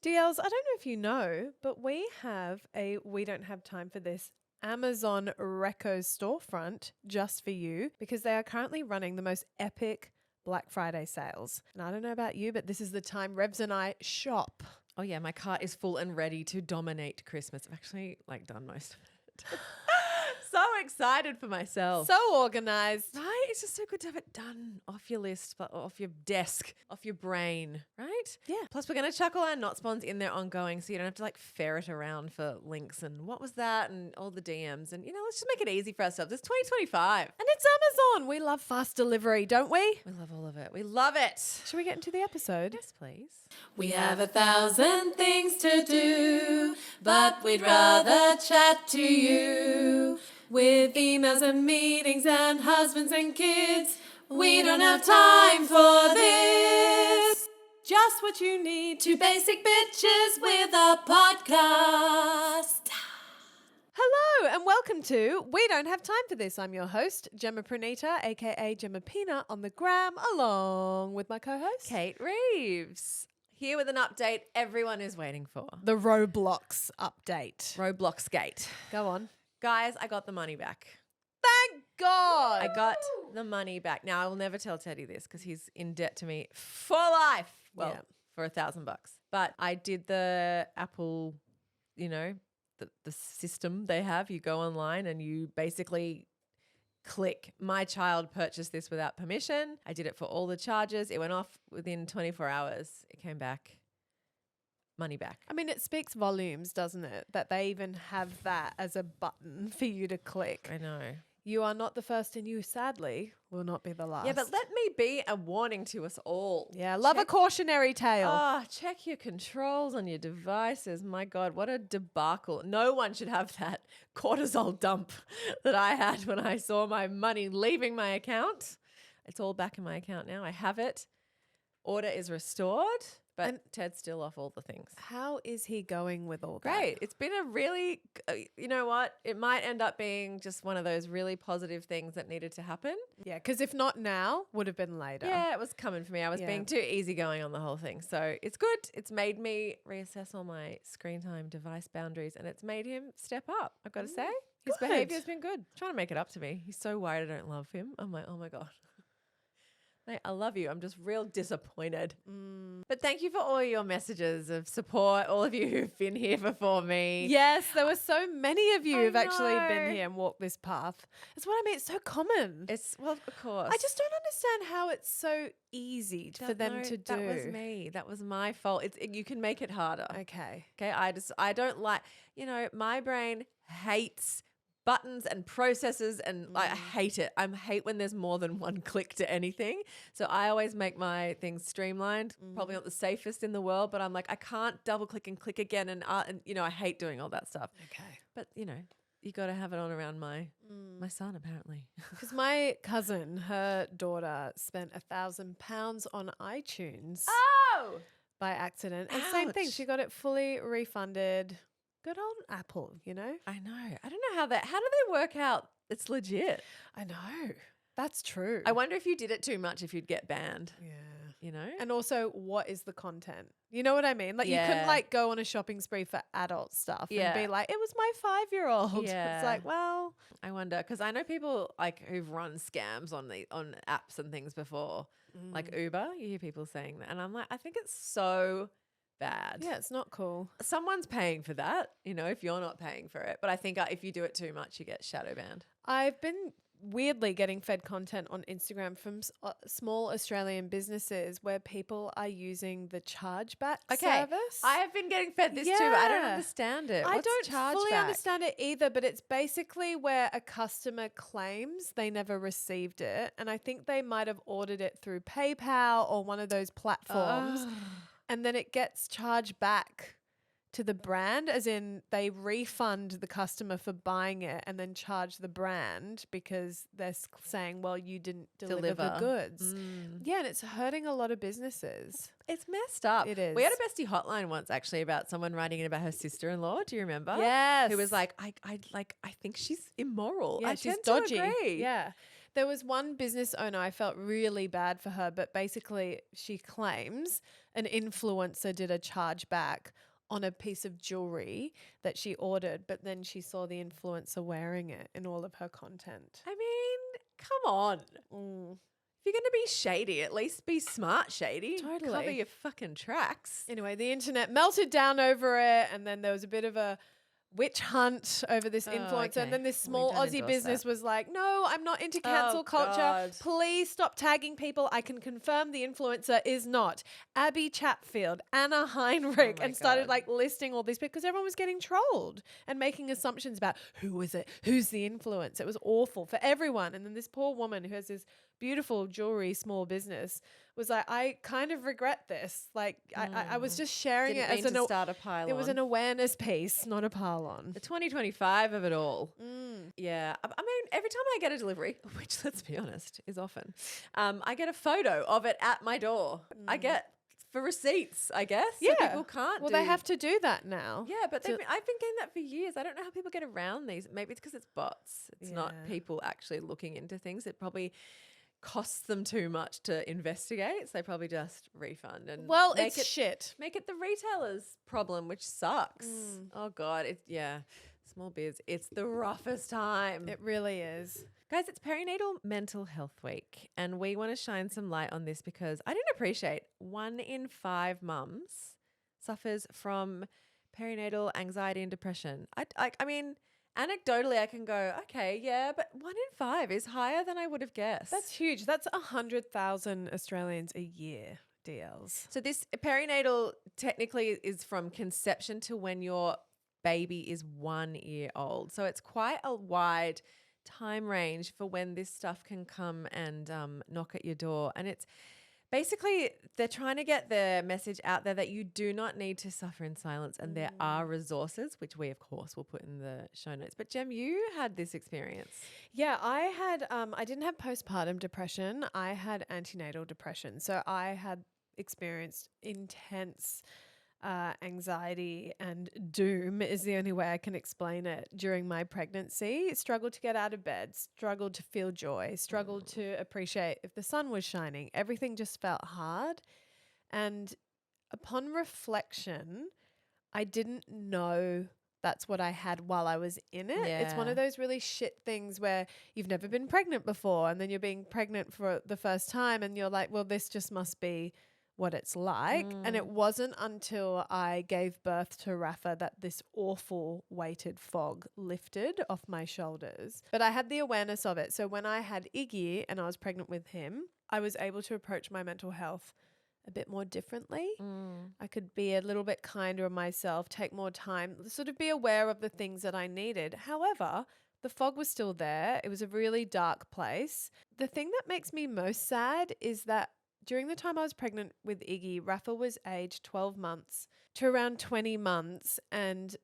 DLs, I don't know if you know, but we have a We Don't Have Time for This Amazon Reco storefront just for you because they are currently running the most epic Black Friday sales. And I don't know about you, but this is the time Revz and I shop. Oh yeah, my cart is full and ready to dominate Christmas. I've actually done most of it. So excited for myself. So organized. Right? It's just so good to have it done off your list, but off your desk, off your brain, right? Yeah. Plus, we're going to chuck all our Notspons in there ongoing so you don't have to ferret around for links and what was that and all the DMs. And, let's just make it easy for ourselves. It's 2025. And it's Amazon. We love fast delivery, don't we? We love all of it. We love it. Should we get into the episode? Yes, please. We have 1,000 things to do, but we'd rather chat to you. With emails and meetings and husbands and kids, we don't have time for this. Just what you need, two basic bitches with a podcast. Hello and welcome to We Don't Have Time for This. I'm your host, Gemma Pranita, aka Gemma Pina on the gram, along with my co-host, Kate Revz. Here with an update everyone is waiting for. the Roblox update. Roblox Gate. Go on. Guys, I got the money back. Thank God. I got the money back. Now, I will never tell Teddy this because he's in debt to me for life. Well, Yeah. for $1,000. But I did the Apple, the system they have. You go online and you basically click, my child purchased this without permission. I did it for all the charges. It went off within 24 hours. It came back. Money back. I mean, it speaks volumes, doesn't it? That they even have that as a button for you to click. I know. You are not the first and you, sadly, will not be the last. Yeah, but let me be a warning to us all. Yeah, love a cautionary tale. Check your controls on your devices. My God, what a debacle. No one should have that cortisol dump that I had when I saw my money leaving my account. It's all back in my account now. I have it. Order is restored, but Ted's still off all the things. How is he going with all that? Great. It's been a really, you know what? It might end up being just one of those really positive things that needed to happen. Yeah, because if not now, would have been later. Yeah, it was coming for me. I was being too easygoing on the whole thing. So it's good. It's made me reassess all my screen time device boundaries and it's made him step up, I've got to say. His Good. behavior's been good. Trying to make it up to me. He's so worried I don't love him. I'm like, oh my God. Mate, I love you. I'm just real disappointed. But thank you for all your messages of support, all of you who've been here before me. Yes, there were so many of you I who've actually know. been here and walked this path. That's what I mean. It's so common. Well, of course. I just don't understand how it's so easy for them to do. That was me. That was my fault. You can make it harder. Okay. Okay. I don't like, my brain hates buttons and processes and I hate it. I hate when there's more than one click to anything. So I always make my things streamlined, probably not the safest in the world, but I'm like, I can't double click and click again. And I hate doing all that stuff. Okay. But, you got to have it on around my son apparently. Because my cousin, her daughter, spent £1,000 on iTunes Oh! by accident. And same thing. Ouch. She got it fully refunded. Good old Apple, I know. I don't know how do they work out it's legit? I know. That's true. I wonder if you did it too much, if you'd get banned, Yeah. And also, what is the content? You know what I mean? Like, you Yeah. couldn't, go on a shopping spree for adult stuff and Yeah. be like, it was my 5-year-old. Yeah. It's like, well. I wonder, because I know people who've run scams on apps and things before, like Uber. You hear people saying that, and I'm like, I think it's so bad. Yeah, it's not cool. Someone's paying for that, if you're not paying for it. But I think if you do it too much, you get shadow banned. I've been weirdly getting fed content on Instagram from small Australian businesses where people are using the chargeback service. I have been getting fed this too. I don't Yeah. understand it. I What's don't fully chargeback? understand it either, but it's basically where a customer claims they never received it. And I think they might have ordered it through PayPal or one of those platforms. And then it gets charged back to the brand, as in they refund the customer for buying it and then charge the brand because they're saying, well, you didn't deliver the goods. Yeah, and it's hurting a lot of businesses. It's messed up. It is. We had a bestie hotline once actually about someone writing in about her sister-in-law. Do you remember? Yes. Who was like, I think she's immoral. Yeah, I she's tend dodgy. to agree. Yeah. There was one business owner, I felt really bad for her, but basically she claims an influencer did a chargeback on a piece of jewelry that she ordered, but then she saw the influencer wearing it in all of her content. I mean, come on. If you're going to be shady, at least be smart shady. Totally. Cover your fucking tracks. Anyway, the internet melted down over it, and then there was a bit of a witch hunt over this influencer. okay. And then this We small don't Aussie endorse business that. was like, no, I'm not into cancel culture. God. Please stop tagging people. I can confirm the influencer is not Abby Chatfield, Anna Heinrich, my and started God. like listing all these because everyone was getting trolled and making assumptions about who was it, who's the influencer. It was awful for everyone. And then this poor woman who has this beautiful jewelry small business was like, I kind of regret this. Like I was just sharing Didn't it as mean to start a pile it was an awareness piece, not a pile on. The 2025 of it all. Yeah. I mean, every time I get a delivery, which let's be honest, is often, I get a photo of it at my door. I get for receipts, I guess. So people can't Well, do. they have to do that now. Yeah, but I've been getting that for years. I don't know how people get around these. Maybe it's because it's bots. It's not Yeah. people actually looking into things. It probably costs them too much to investigate. So they probably just refund and Well, make it's it shit. make it the retailer's problem, which sucks. Oh God, small biz. It's the roughest time. It really is. Guys, it's Perinatal Mental Health Week, and we want to shine some light on this because I didn't appreciate 1 in 5 mums suffers from perinatal anxiety and depression. I mean, anecdotally, I can go, okay, yeah, but 1 in 5 is higher than I would have guessed. That's huge. That's 100,000 Australians a year, DLs. So this perinatal technically is from conception to when your baby is 1 year old. So it's quite a wide time range for when this stuff can come and knock at your door. And it's basically they're trying to get the message out there that you do not need to suffer in silence, and there are resources, which we of course will put in the show notes. But Jem, you had this experience. Yeah, I had, I didn't have postpartum depression. I had antenatal depression. So I had experienced intense anxiety and doom is the only way I can explain it during my pregnancy. Struggled to get out of bed, struggled to feel joy, struggled to appreciate if the sun was shining. Everything just felt hard. And upon reflection, I didn't know that's what I had while I was in it. It's one Yeah. of those really shit things where you've never been pregnant before and then you're being pregnant for the first time and you're like, well, this just must be what it's like. And it wasn't until I gave birth to Rafa that this awful weighted fog lifted off my shoulders. But I had the awareness of it. So when I had Iggy and I was pregnant with him, I was able to approach my mental health a bit more differently. I could be a little bit kinder on myself, take more time, sort of be aware of the things that I needed. However, the fog was still there. It was a really dark place. The thing that makes me most sad is that during the time I was pregnant with Iggy, Rafa was aged 12 months to around 20 months. And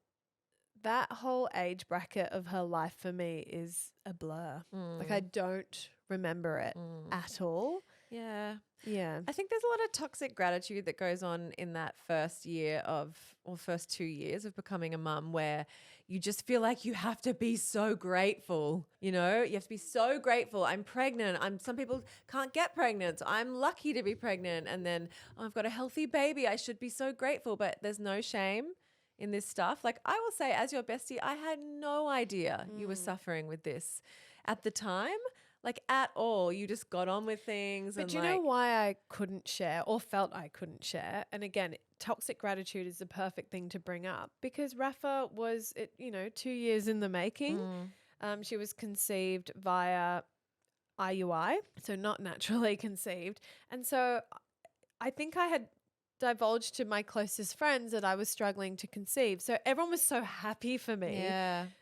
that whole age bracket of her life for me is a blur. Like I don't remember it at all. Yeah. Yeah. I think there's a lot of toxic gratitude that goes on in that first year or first 2 years of becoming a mum, where you just feel like you have to be so grateful. You know, you have to be so grateful. I'm pregnant. Some people can't get pregnant. So I'm lucky to be pregnant. And then I've got a healthy baby. I should be so grateful. But there's no shame in this stuff. Like I will say, as your bestie, I had no idea you were suffering with this at the time. Like at all. You just got on with things. But and do you know why I couldn't share or felt I couldn't share? And again, toxic gratitude is the perfect thing to bring up because Rafa was, 2 years in the making. She was conceived via IUI, so not naturally conceived. And so I think I had divulged to my closest friends that I was struggling to conceive. So everyone was so happy for me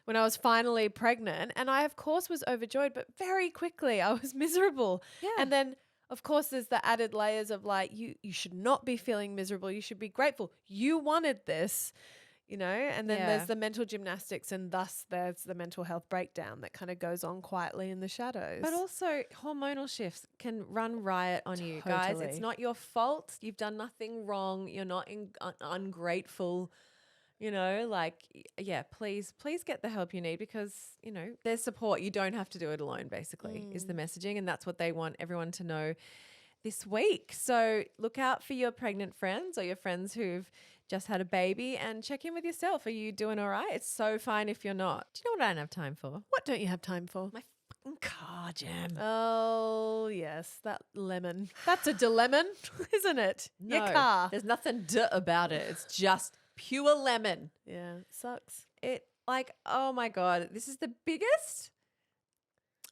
when I was finally pregnant. And I, of course, was overjoyed, but very quickly I was miserable. Yeah. And then, of course, there's the added layers of like, you should not be feeling miserable. You should be grateful. You wanted this, and then there's the mental gymnastics and thus there's the mental health breakdown that kind of goes on quietly in the shadows. But also hormonal shifts can run riot on you, guys. It's Totally. not your fault. You've done nothing wrong. You're not ungrateful. You know, like, yeah, please get the help you need because, you know, there's support. You don't have to do it alone, basically, is the messaging. And that's what they want everyone to know this week. So look out for your pregnant friends or your friends who've just had a baby and check in with yourself. Are you doing all right? It's so fine if you're not. Do you know what I don't have time for? What don't you have time for? My fucking car jam. Oh, yes, that lemon. That's a dilemon, isn't it? Your No, car. there's nothing about it. It's just pure lemon. Yeah, sucks. It like, oh my God, this is the biggest.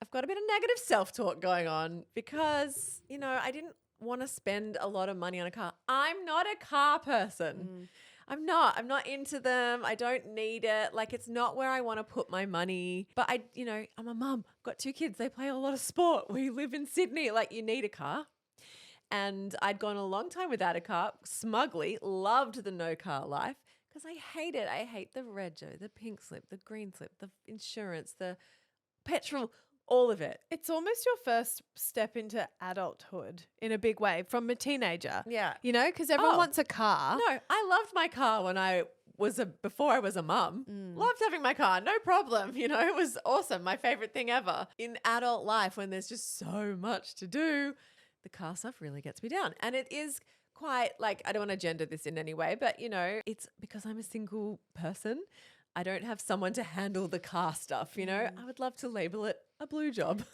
I've got a bit of negative self-talk going on because, you know, I didn't want to spend a lot of money on a car. I'm not a car person. I'm not into them. I don't need it. Like, it's not where I want to put my money. But I'm a mum, got 2 kids. They play a lot of sport. We live in Sydney. Like, you need a car. And I'd gone a long time without a car, smugly, loved the no car life because I hate it. I hate the rego, the pink slip, the green slip, the insurance, the petrol, all of it. It's almost your first step into adulthood in a big way from a teenager. Yeah. You know, because everyone wants a car. No, I loved my car when I was before I was a mum. Loved having my car, no problem. You know, it was awesome. My favorite thing ever. In adult life, when there's just so much to do, the car stuff really gets me down. And it is quite like, I don't want to gender this in any way, but you know, it's because I'm a single person. I don't have someone to handle the car stuff, you know? I would love to label it a blue job.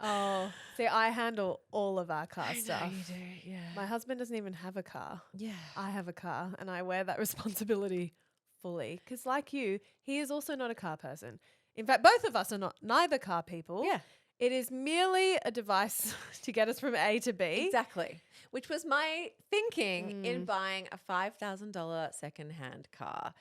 Oh, see, I handle all of our car stuff. I know you do, yeah. My husband doesn't even have a car. Yeah. I have a car and I wear that responsibility fully because like you, he is also not a car person. In fact, both of us are neither car people. Yeah. It is merely a device to get us from A to B. Exactly. Which was my thinking in buying a $5,000 secondhand car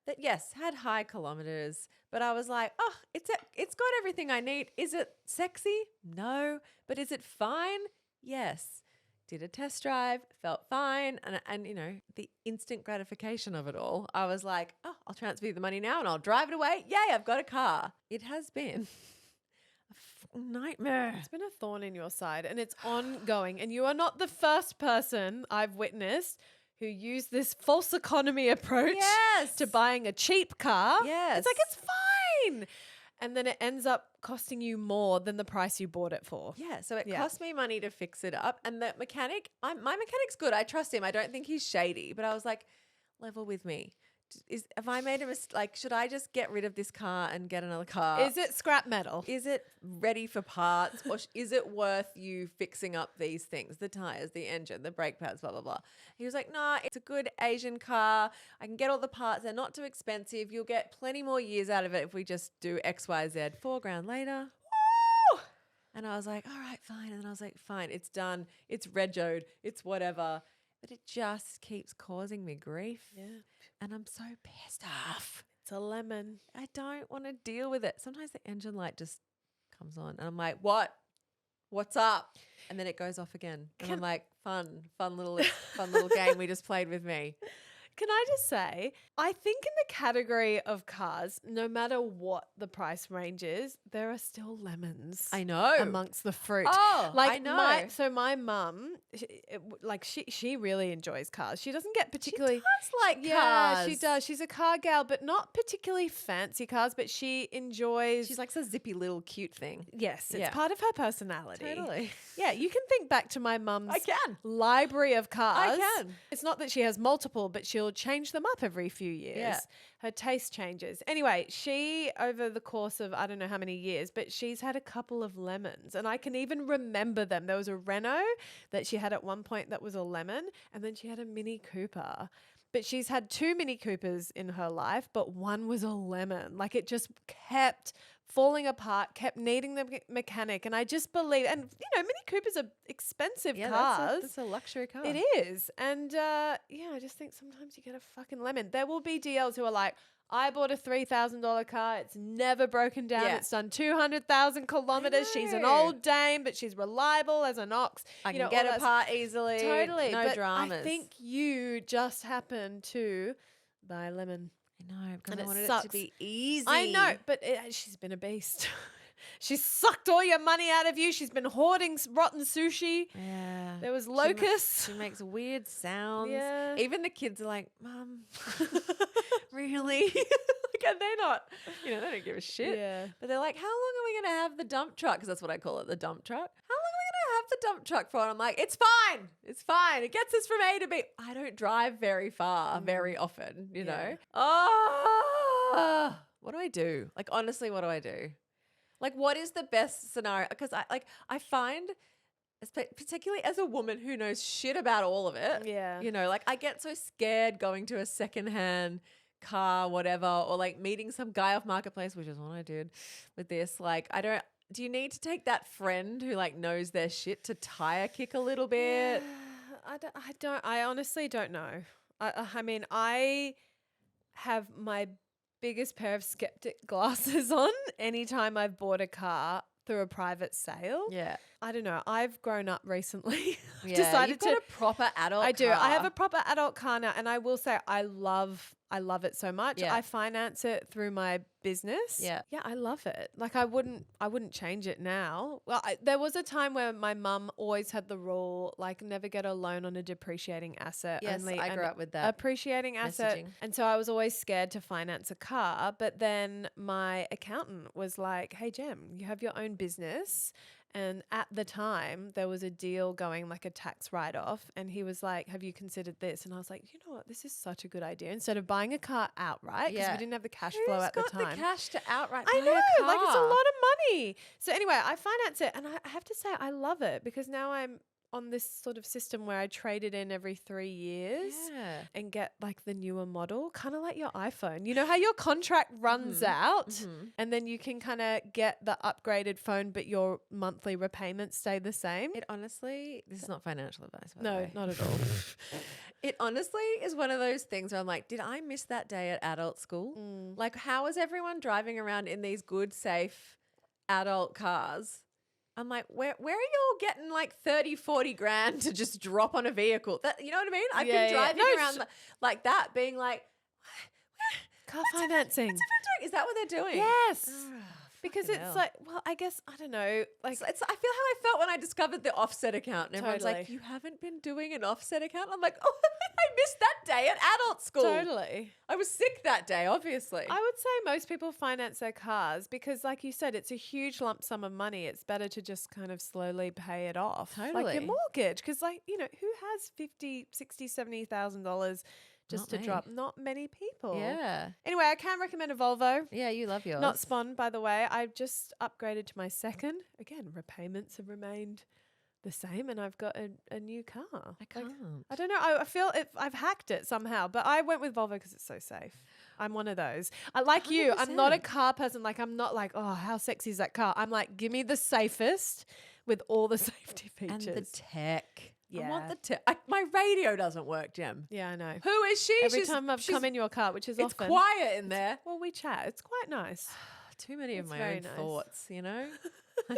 that, yes, had high kilometers, but I was like, oh, it's got everything I need. Is it sexy? No. But is it fine? Yes. Did a test drive, felt fine. And you know, the instant gratification of it all, I was like, oh, I'll transfer the money now and I'll drive it away. Yay, I've got a car. It has been a nightmare. It's been a thorn in your side and it's ongoing. And you are not the first person I've witnessed who used this false economy approach to buying a cheap car. Yes. It's like, it's fine. And then it ends up costing you more than the price you bought it for. Yeah, so it cost me money to fix it up. And the mechanic, my mechanic's good. I trust him. I don't think he's shady. But I was like, level with me. Have I made a mistake? Like, should I just get rid of this car and get another car? Is it scrap metal? Is it ready for parts? Or is it worth you fixing up these things? The tires, the engine, the brake pads, blah, blah, blah. He was like, no, it's a good Asian car. I can get all the parts. They're not too expensive. You'll get plenty more years out of it if we just do X, Y, Z. $4,000 later. Woo! And I was like, all right, fine. And then I was like, fine, it's done. It's regoed. It's whatever. But it just keeps causing me grief. Yeah. And I'm so pissed off. It's a lemon. I don't want to deal with it. Sometimes the engine light just comes on and I'm like, what? What's up? And then it goes off again. And I'm like, fun little game we just played with me. Can I just say, I think in the category of cars, no matter what the price range is, there are still lemons. I know. Amongst the fruit. Oh, like I know. My mum, she really enjoys cars. She doesn't get particularly. She does like cars. Yeah, she does. She's a car gal, but not particularly fancy cars. But she enjoys. She's like a zippy little cute thing. Yes, it's Yeah. part of her personality. Totally. Yeah, you can think back to my mum's I can. library of cars. I can. It's not that she has multiple, but she'll change them up every few years. Yeah. Her taste changes. Anyway, she, over the course of I don't know how many years, but she's had a couple of lemons. And I can even remember them. There was a Renault that she had at one point that was a lemon. And then she had a Mini Cooper. But she's had 2 Mini Coopers in her life, but one was a lemon. Like it just kept falling apart, kept needing the mechanic. And I just believe, and you know, Mini Coopers are expensive cars. That's a luxury car. It is. And I just think sometimes you get a fucking lemon. There will be DLs who are like, I bought a $3,000 car. It's never broken down. Yeah. It's done 200,000 kilometers. She's an know. old dame, but she's reliable as an ox. I You can know, get all a that part easily. Totally. No but dramas. I think you just happened to buy a lemon. I know, because And I it wanted it sucks. to be easy. I know, but she's been a beast. She's sucked all your money out of you. She's been hoarding rotten sushi. Yeah. There was locusts. She makes weird sounds. Yeah. Even the kids are like, Mum, really? Like, and they're not, they don't give a shit. Yeah. But they're like, how long are we going to have the dump truck? Because that's what I call it, the dump truck. How long are we going to have the dump truck for? And I'm like, it's fine. It's fine. It gets us from A to B. I don't drive very far, very often, you know? Oh, what do I do? Like, honestly, what do I do? Like, what is the best scenario? Because I find, particularly as a woman who knows shit about all of it, Yeah. like I get so scared going to a secondhand car, whatever, or like meeting some guy off Marketplace, which is what I did with this. Like, do you need to take that friend who like knows their shit to tire kick a little bit? I honestly don't know. I mean, I have my biggest pair of skeptic glasses on anytime I've bought a car through a private sale. Yeah. I don't know. I've grown up recently. Yeah, Decided you've got a proper adult I do. car. I have a proper adult car now, and I will say I love it so much. Yeah. I finance it through my business. Yeah. Yeah, I love it. Like I wouldn't change it now. Well, there was a time where my mum always had the rule like never get a loan on a depreciating asset. Yes, only I an grew up with that appreciating asset. messaging. And so I was always scared to finance a car. But then my accountant was like, "Hey, Jem, you have your own business." And at the time, there was a deal going like a tax write-off. And he was like, have you considered this? And I was like, you know what? This is such a good idea. Instead of buying a car outright, because we didn't have the cash flow at the time. Who's got the cash to outright I buy know, a car? like it's a lot of money. So anyway, I finance it. And I have to say, I love it because now I'm on this sort of system where I trade it in every 3 years Yeah. and get like the newer model, kind of like your iPhone. You know how your contract runs out and then you can kind of get the upgraded phone, but your monthly repayments stay the same? It honestly, this is not financial advice, by the No, way. not at all. It honestly is one of those things where I'm like, did I miss that day at adult school? Like, how is everyone driving around in these good, safe adult cars? I'm like, where are y'all getting like 30, 40 grand to just drop on a vehicle? That, you know what I mean? I've been driving around like that, being like, Car financing. what's everyone doing? Is that what they're doing? Yes. Oh, Because fucking it's hell. like, well, I guess, I don't know. Like, I feel how I felt when I discovered the offset account. And everyone's like, Totally. you haven't been doing an offset account? I'm like, oh, I missed that day at adult school. totally. I was sick that day, obviously. I would say most people finance their cars because, like you said, it's a huge lump sum of money. It's better to just kind of slowly pay it off. Like Totally. your mortgage. Because, like, you know, who has $50,000, $60,000, $70,000 just Not to me. drop? Not many people. Yeah. Anyway, I can recommend a Volvo. Yeah, you love yours. Notspons, by the way. I've just upgraded to my second. Again, repayments have remained the same, and I've got a new car. I can't. I don't know. I feel I've hacked it somehow, but I went with Volvo because it's so safe. I'm one of those. I like you. I'm not a 100%. car person. Like I'm not like, oh, how sexy is that car? I'm like, give me the safest with all the safety features. And the tech. I want Yeah. the tech. My radio doesn't work, Jem. Yeah, I know. Who is she? Every time I've come in your car, which is it's often. quiet in there. Well, we chat. It's quite nice. Too many of It's my very own nice. thoughts, you know? I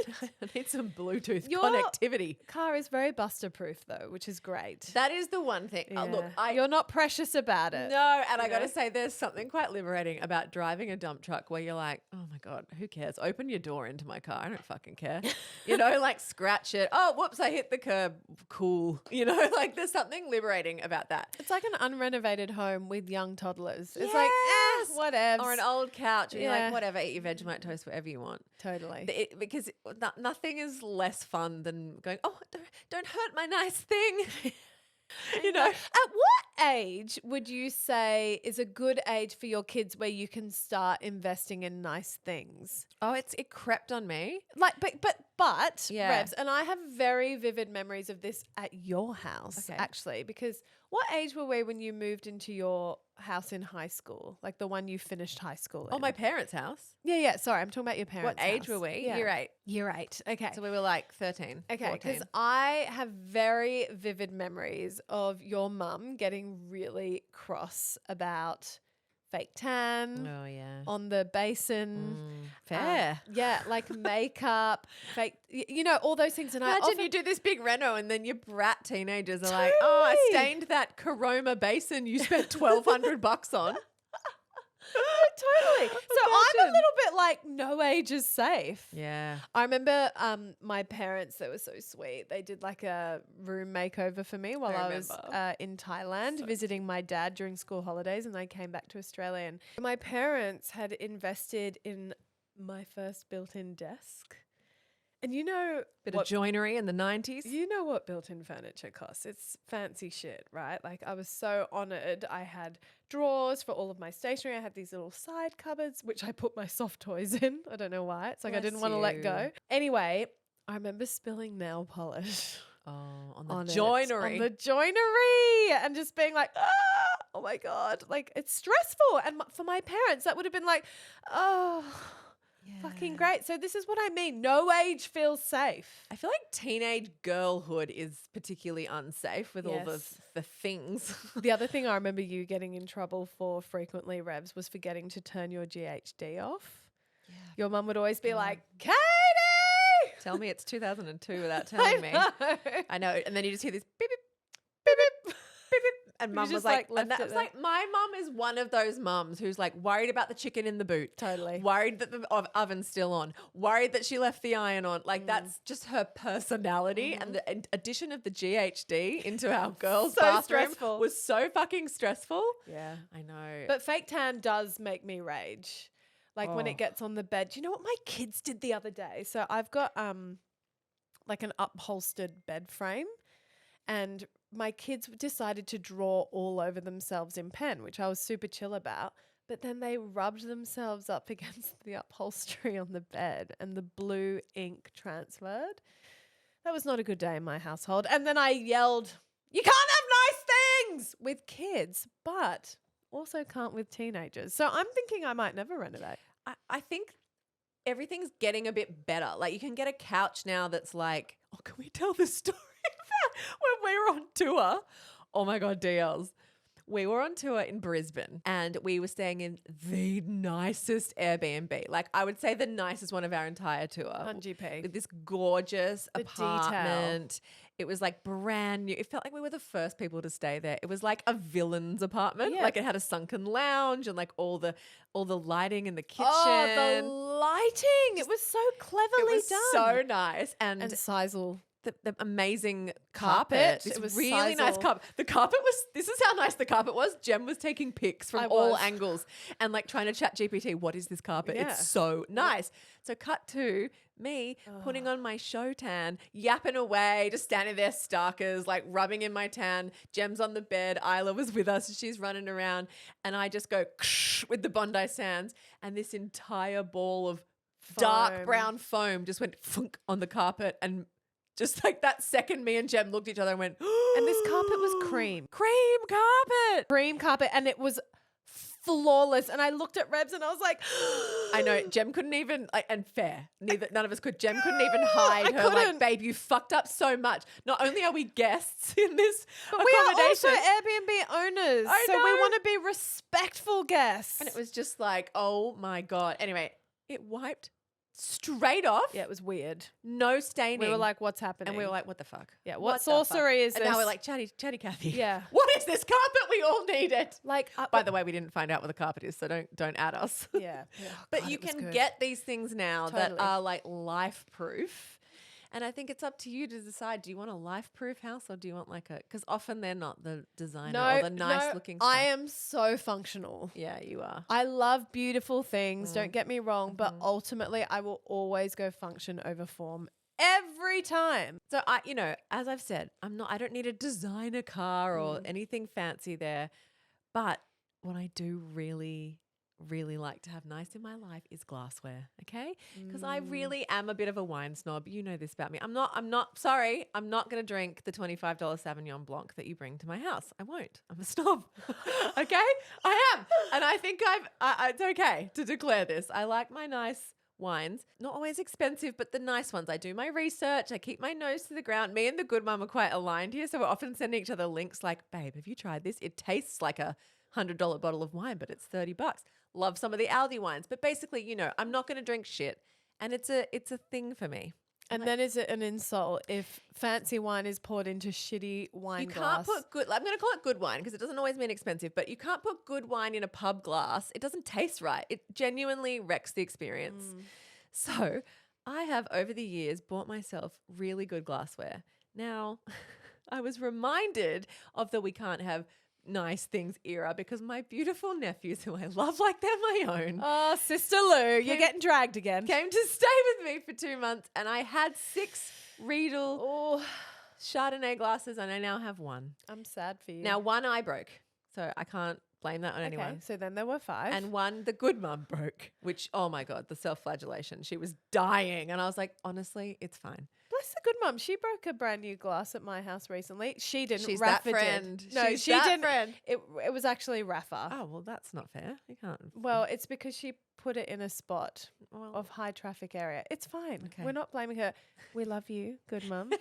need some Bluetooth Your- connectivity. Car is very buster proof though, which is great. That is the one thing. Look, You're not precious about it. No, and I you got to know? say, there's something quite liberating about driving a dump truck where you're like, oh my God, who cares? Open your door into my car. I don't fucking care. You know, like scratch it. Oh, whoops, I hit the curb. Cool. You know, like there's something liberating about that. It's like an unrenovated home with young toddlers. It's Yes! like, whatever. Or an old couch. And you're Yeah. like, whatever, eat your Vegemite toast, whatever you want. Totally. Because nothing is less fun than going, oh, don't hurt my nice thing. You know, At what age would you say is a good age for your kids where you can start investing in nice things? oh, it crept on me. Like, but Yeah. Revz, and I have very vivid memories of this at your house, Okay. actually, because what age were we when you moved into your house in high school? Like the one you finished high school in? Oh, my parents' house. Yeah. Sorry, I'm talking about your parents' What age house. were we? Yeah. Year 8. Year 8. Okay. So we were like 13. Okay, 14. because I have very vivid memories of your mum getting really cross about fake tan Oh, yeah. on the basin. Fair. Yeah, like makeup, fake, you know, all those things. And I Imagine often, you do this big reno and then your brat teenagers are like, oh, I Totally. stained that Caroma basin you spent $1,200 on. Totally. So I'm a Imagine. little bit like no age is safe. Yeah. I remember my parents, they were so sweet. They did like a room makeover for me while I was remember. in Thailand visiting my dad during school holidays, and I came back to Australia. And my parents had invested in my first built-in desk. And you know Bit of joinery in the 90s. you know what built-in furniture costs. It's fancy shit, right? Like I was so honored. I had drawers for all of my stationery. I had these little side cupboards, which I put my soft toys in. I don't know why. It's like I Bless didn't want to let you. go. Anyway, I remember spilling nail polish Oh, on the on joinery. on the joinery, and just being like, oh my God. Like it's stressful. And for my parents, that would have been like, oh, fucking great. So this is what I mean. No age feels safe. I feel like teenage girlhood is particularly unsafe with all Yes. the things. The other thing I remember you getting in trouble for frequently, Revs, was forgetting to turn your GHD off. Yeah. Your mum would always be like, Katie! Tell me it's 2002 without telling me. know. I know. And then you just hear this beep, beep, beep, beep, beep, beep. And mum was just, like, like, and left that it was there. like, my mum is one of those mums who's like worried about the chicken in the boot. Totally. Worried that the oven's still on. Worried that she left the iron on. Like that's just her personality. And the addition of the GHD into our girls' So bathroom stressful. was so fucking stressful. Yeah. I know. But fake tan does make me rage. Like when Oh. it gets on the bed. Do you know what my kids did the other day? So I've got like an upholstered bed frame, and my kids decided to draw all over themselves in pen, which I was super chill about. But then they rubbed themselves up against the upholstery on the bed, and the blue ink transferred. That was not a good day in my household. And then I yelled, "You can't have nice things!" with kids, but also can't with teenagers. So I'm thinking I might never renovate. I think everything's getting a bit better. Like you can get a couch now that's like, oh, can we tell the story about when we were on tour? Oh my God, DLs. We were on tour in Brisbane and we were staying in the nicest Airbnb. Like I would say the nicest one of our entire tour. 100p. With this gorgeous The detail. apartment. It was like brand new. It felt like we were the first people to stay there. It was like a villain's apartment. Yeah. Like it had a sunken lounge and like all the lighting in the kitchen. Oh, the lighting. It was so cleverly It was done. so nice. And Sisal. the amazing Carpet. carpet. This It was really nice Sisal. carpet. The carpet was, this is how nice the carpet was. Jem was taking pics from I all was. angles and like trying to chat GPT, what is this carpet? Yeah. It's so nice. So cut to me putting on my show tan, yapping away, just standing there starkers, like rubbing in my tan. Jem's on the bed. Isla was with us. She's running around. And I just go with the Bondi Sands. And this entire ball of dark Foam. brown foam just went funk on the carpet. And just like that second, me and Jem looked at each other and went, And this carpet was cream. Cream carpet. Cream carpet. And it was flawless. And I looked at Revs and I was like, I know. Jem couldn't even, like, and fair. None of us could. Jem couldn't even hide I her. Like, couldn't. babe, you fucked up so much. Not only are we guests in this But we are also accommodation, Airbnb owners. I So we know. want to be respectful guests. and it was just like, oh my God. Anyway, it wiped straight off. yeah, it was weird. No staining. We were like, what's happening? and we were like, what the fuck? yeah, What what the fuck? sorcery is And this? now we're like, chatty Cathy. Yeah. What is this carpet? We all need it. like, By the way, we didn't find out what the carpet is, so don't add us. yeah. But God, you it was can good. get these things now that Totally. are like life proof. And I think it's up to you to decide, do you want a life proof house or do you want like a, because often they're not the designer or the nice looking stuff. I am so functional. Yeah, you are. I love beautiful things, Mm. don't get me wrong, but Mm-hmm. ultimately I will always go function over form every time. So as I've said, I don't need a designer car or anything fancy there. But what I do really, really like to have nice in my life is glassware. Okay. Because I really am a bit of a wine snob. You know this about me. I'm not going to drink the $25 Sauvignon Blanc that you bring to my house. I won't. I'm a snob. Okay. I am. And I think it's okay to declare this. I like my nice wines, not always expensive, but the nice ones. I do my research. I keep my nose to the ground. Me and the good mum are quite aligned here. So we're often sending each other links like, babe, have you tried this? It tastes like a $100 bottle of wine, but it's $30. Love some of the Aldi wines. But basically, I'm not going to drink shit. And it's a thing for me. And then is it an insult if fancy wine is poured into shitty wine You glass? can't put good, I'm going to call it good wine because it doesn't always mean expensive, but you can't put good wine in a pub glass. It doesn't taste right. It genuinely wrecks the experience. So I have over the years bought myself really good glassware. Now, I was reminded of the we can't have nice things era because my beautiful nephews, who I love like they're my own, Oh, Sister Lou, you're getting dragged again. came to stay with me for 2 months, and I had 6 Riedel Oh, Chardonnay glasses, and I now have 1. I'm sad for you. Now, 1 I broke, so I can't blame that on okay, anyone. so then there were 5. And 1 the good mum broke, which, oh my God, the self-flagellation. She was dying, and I was like, honestly, it's fine. bless the good mum. She broke a brand new glass at my house recently. She didn't. She's Rafa that friend. did. No, She's she that didn't. friend. It was actually Rafa. Oh, well, that's not fair. You can't. Well, it's because she put it in a spot Well, of high traffic area. It's fine. Okay. We're not blaming her. We love you, good mum.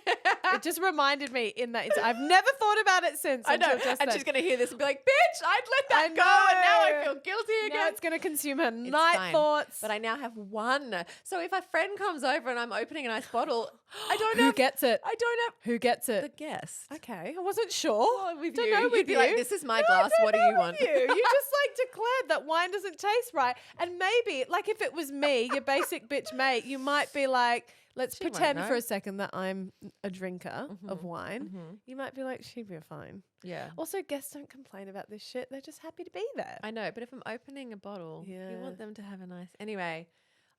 It just reminded me in that I've never thought about it since. I know. until just And then. she's going to hear this and be like, bitch, I'd let that I go. And now I know. feel guilty again. Now it's going to consume her It's night fine. thoughts. But I now have 1. So if a friend comes over and I'm opening a nice bottle, I don't Who have. gets it? I don't have Who gets the it? guest. Okay, I wasn't sure. Oh, with Don't you. know You'd with be you. like, this is my No, I glass. don't What do know you want? with You just like declared that wine doesn't taste right. And maybe, like, if it was me, your basic bitch mate, you might be like, let's She won't pretend for know. a second that I'm a drinker of wine. Mhm. You might be like, she'd be fine. Yeah. Also, guests don't complain about this shit. They're just happy to be there. I know, but if I'm opening a bottle, you Yeah. want them to have a nice. Anyway,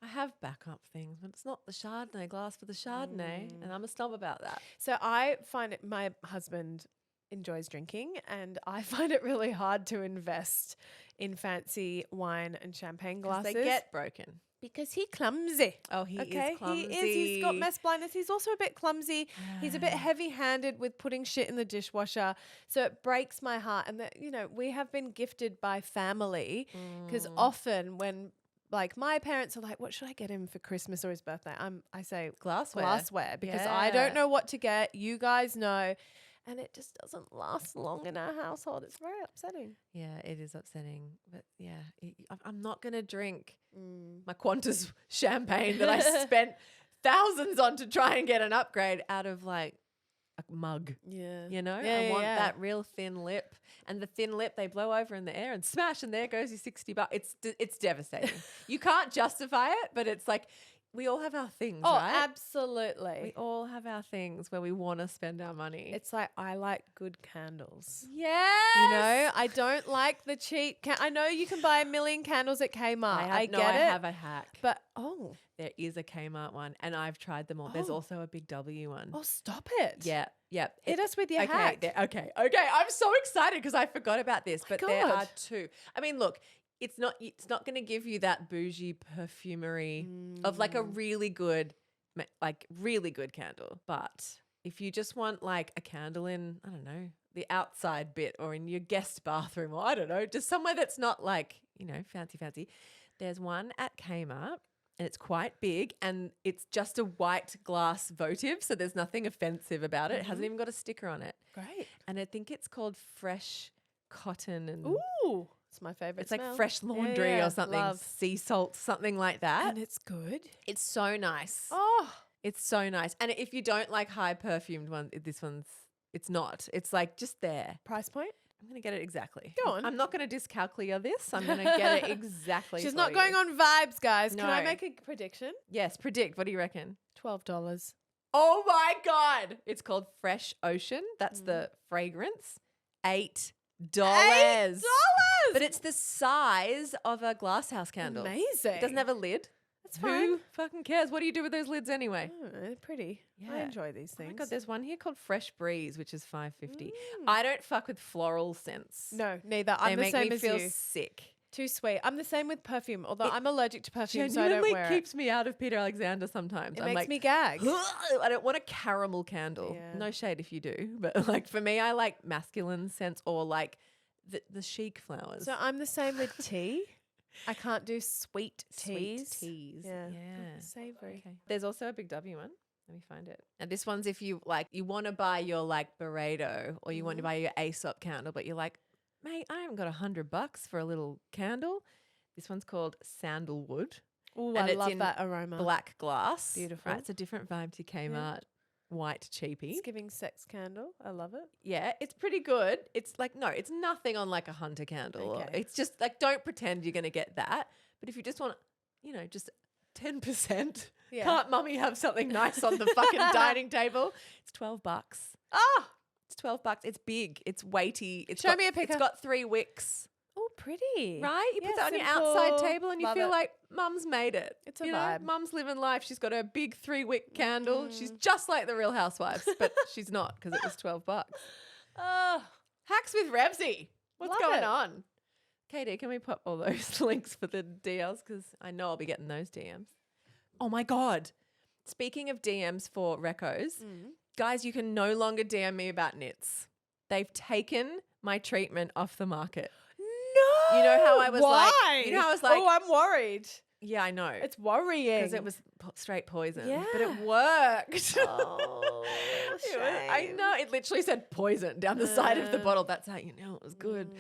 I have backup things, but it's not the Chardonnay glass for the Chardonnay, and I'm a snob about that. So I find it, my husband enjoys drinking, and I find it really hard to invest in fancy wine and champagne 'Cause glasses they get broken. because he's clumsy. Oh, he Okay, is clumsy. he is. He's got mess blindness. He's also a bit clumsy. He's a bit heavy-handed with putting shit in the dishwasher. So it breaks my heart. And that, you know, we have been gifted by family because often when like my parents are like, what should I get him for Christmas or his birthday? I say glassware because I don't know what to get. You guys know. And it just doesn't last long in our household. It's very upsetting. Yeah, it is upsetting, but yeah, I'm not gonna drink my Qantas champagne that I spent thousands on to try and get an upgrade out of like a mug. Yeah. You know, Yeah, I want yeah. that real thin lip, and the thin lip they blow over in the air and smash, and there goes your $60. It's devastating. You can't justify it, but it's like we all have our things, Oh, right? absolutely. We all have our things where we want to spend our money. It's like I like good candles. yes, You know, I don't like the cheap. I know you can buy a million candles at Kmart. I get it. I have a hack. But There is a Kmart one, and I've tried them all. There's also a Big W one. stop it. Yeah. Hit us with your okay, hack. okay. I'm so excited because I forgot about this, but there God. are 2. I mean, look, it's not going to give you that bougie perfumery of like a really good candle. But if you just want like a candle in, I don't know, the outside bit or in your guest bathroom or I don't know, just somewhere that's not like, you know, fancy. There's one at Kmart. And it's quite big, and it's just a white glass votive, so there's nothing offensive about it. It hasn't even got a sticker on it. Great. And I think it's called Fresh Cotton, and Ooh, it's my favorite. it's like smell. Fresh Laundry Yeah, or something, love. sea salt, something like that. And it's good. It's so nice. Oh, It's so nice. And if you don't like high perfumed ones, it's not. It's like just there. price point. I'm going to get it exactly. Go on. I'm not going to discalculate this. I'm going to get it exactly. She's for not you. going on vibes, guys. Can I No. make a prediction? Yes, predict. What do you reckon? $12. Oh my God. It's called Fresh Ocean. That's the fragrance. $8. $8? But it's the size of a glasshouse candle. Amazing. It doesn't have a lid. That's fine. Who fucking cares? What do you do with those lids anyway? Oh, they're pretty. I Yeah. enjoy these Oh things. my God, there's one here called Fresh Breeze, which is $5.50. I don't fuck with floral scents. No, neither. They I'm the make same me as feel you. sick. Too sweet. I'm the same with perfume, although I'm allergic to perfume, so I Genuinely don't wear keeps me out of Peter Alexander sometimes. it. It I'm makes like, me gag. I don't want a caramel candle. Yeah. No shade if you do, but like for me, I like masculine scents or like the chic flowers. So I'm the same with tea. I can't do sweet teas. Sweet teas. Yeah. Yeah. Savory. Okay. There's also a Big W one. Let me find it. And this one's if you like, you want to buy your like Barredo or you want to buy your Aesop candle, but you're like, mate, I haven't got $100 for a little candle. This one's called Sandalwood. Oh, And I it's love in that aroma. black glass. Beautiful. Right? It's a different vibe to Kmart white cheapy. It's giving sex candle. I love it. Yeah, it's pretty good. It's like, no, it's nothing on like a hunter candle. Okay. It's just like, don't pretend you're going to get that. But if you just want, just 10%, Yeah. can't mummy have something nice on the fucking dining table? It's $12. Ah, It's $12. It's big. It's weighty. Show me a picture. It's got 3 wicks, oh, pretty. right? You put Yeah, that on your simple. outside table and you Love feel it. like mum's made it. It's a You know, vibe. mum's living life. She's got her big 3-wick candle. She's just like the Real Housewives, but she's not because it was $12. Oh, Hacks with Revzy. What's Love going it. on? Katie, can we put all those links for the DLs? Because I know I'll be getting those DMs. Oh my God. Speaking of DMs for recos, guys, you can no longer DM me about knits. They've taken my treatment off the market. no. You know how I was like- Why? you know how I was like- oh, I'm worried. Yeah, I know. It's worrying. Because it was straight poison. But Yeah. it worked. Oh, I shame. know. It literally said poison down the side of the bottle. That's how you know it was good.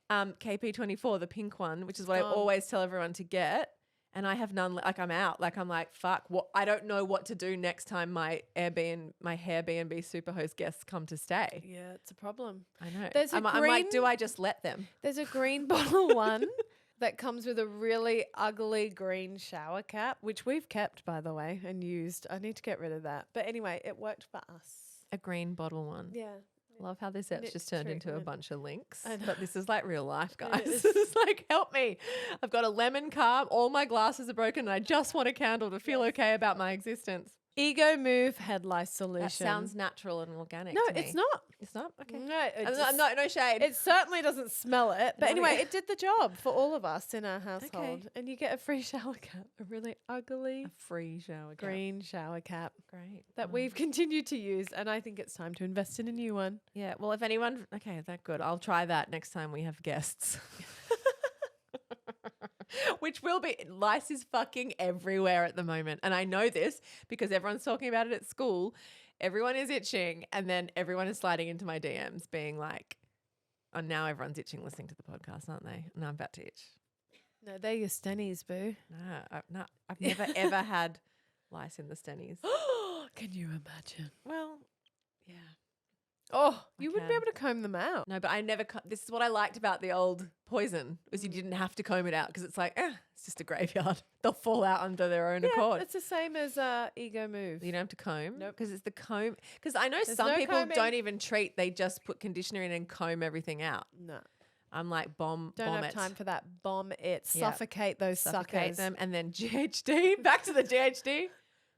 KP24, the pink one, which is what I gone. always tell everyone to get. And I have none. Like I'm out. Like I'm like, fuck. What? I don't know what to do next time my hair B&B superhost guests come to stay. Yeah, it's a problem. I know. There's a I'm like, green- do I just let them? There's a green bottle one that comes with a really ugly green shower cap, which we've kept, by the way, and used. I need to get rid of that. But anyway, it worked for us. A green bottle one. Yeah. Love how this app's Knit just turned into a treatment. bunch of links. I know. But this is like real life, guys. is. It's like, help me. I've got a lemon car. All my glasses are broken and I just want a candle to feel okay about my existence. Ego Move Headlice Solution. That sounds natural and organic No, to me. it's not. It's not? Okay. No, it, I'm just- not- no shade. it certainly doesn't smell it. But Not anyway, again. it did the job for all of us in our household. And you get a free shower cap, a really ugly a free shower cap. green shower cap Great. that we've continued to use. And I think it's time to invest in a new one. Yeah. Well, if anyone, okay, that's good. I'll try that next time we have guests. Which will be, lice is fucking everywhere at the moment. And I know this because everyone's talking about it at school. Everyone is itching. And then everyone is sliding into my DMs being like, oh, now everyone's itching listening to the podcast, aren't they? And I'm about to itch. No, they're your stennies, boo. No, I've never ever had lice in the stennies. Can you imagine? Well, yeah. Oh, you wouldn't be can. able to comb them out. No, but I never. This is what I liked about the old poison was you didn't have to comb it out because it's like it's just a graveyard. They'll fall out under their own accord. It's the same as Ego Move. You don't have to comb. Nope. Because it's the comb. Because I know There's some no people combing. don't even treat. They just put conditioner in and comb everything out. No, I'm like bomb don't have it. time for that. Bomb it. Yeah. Suffocate those Suffocate suckers. them and then GHD. Back to the GHD.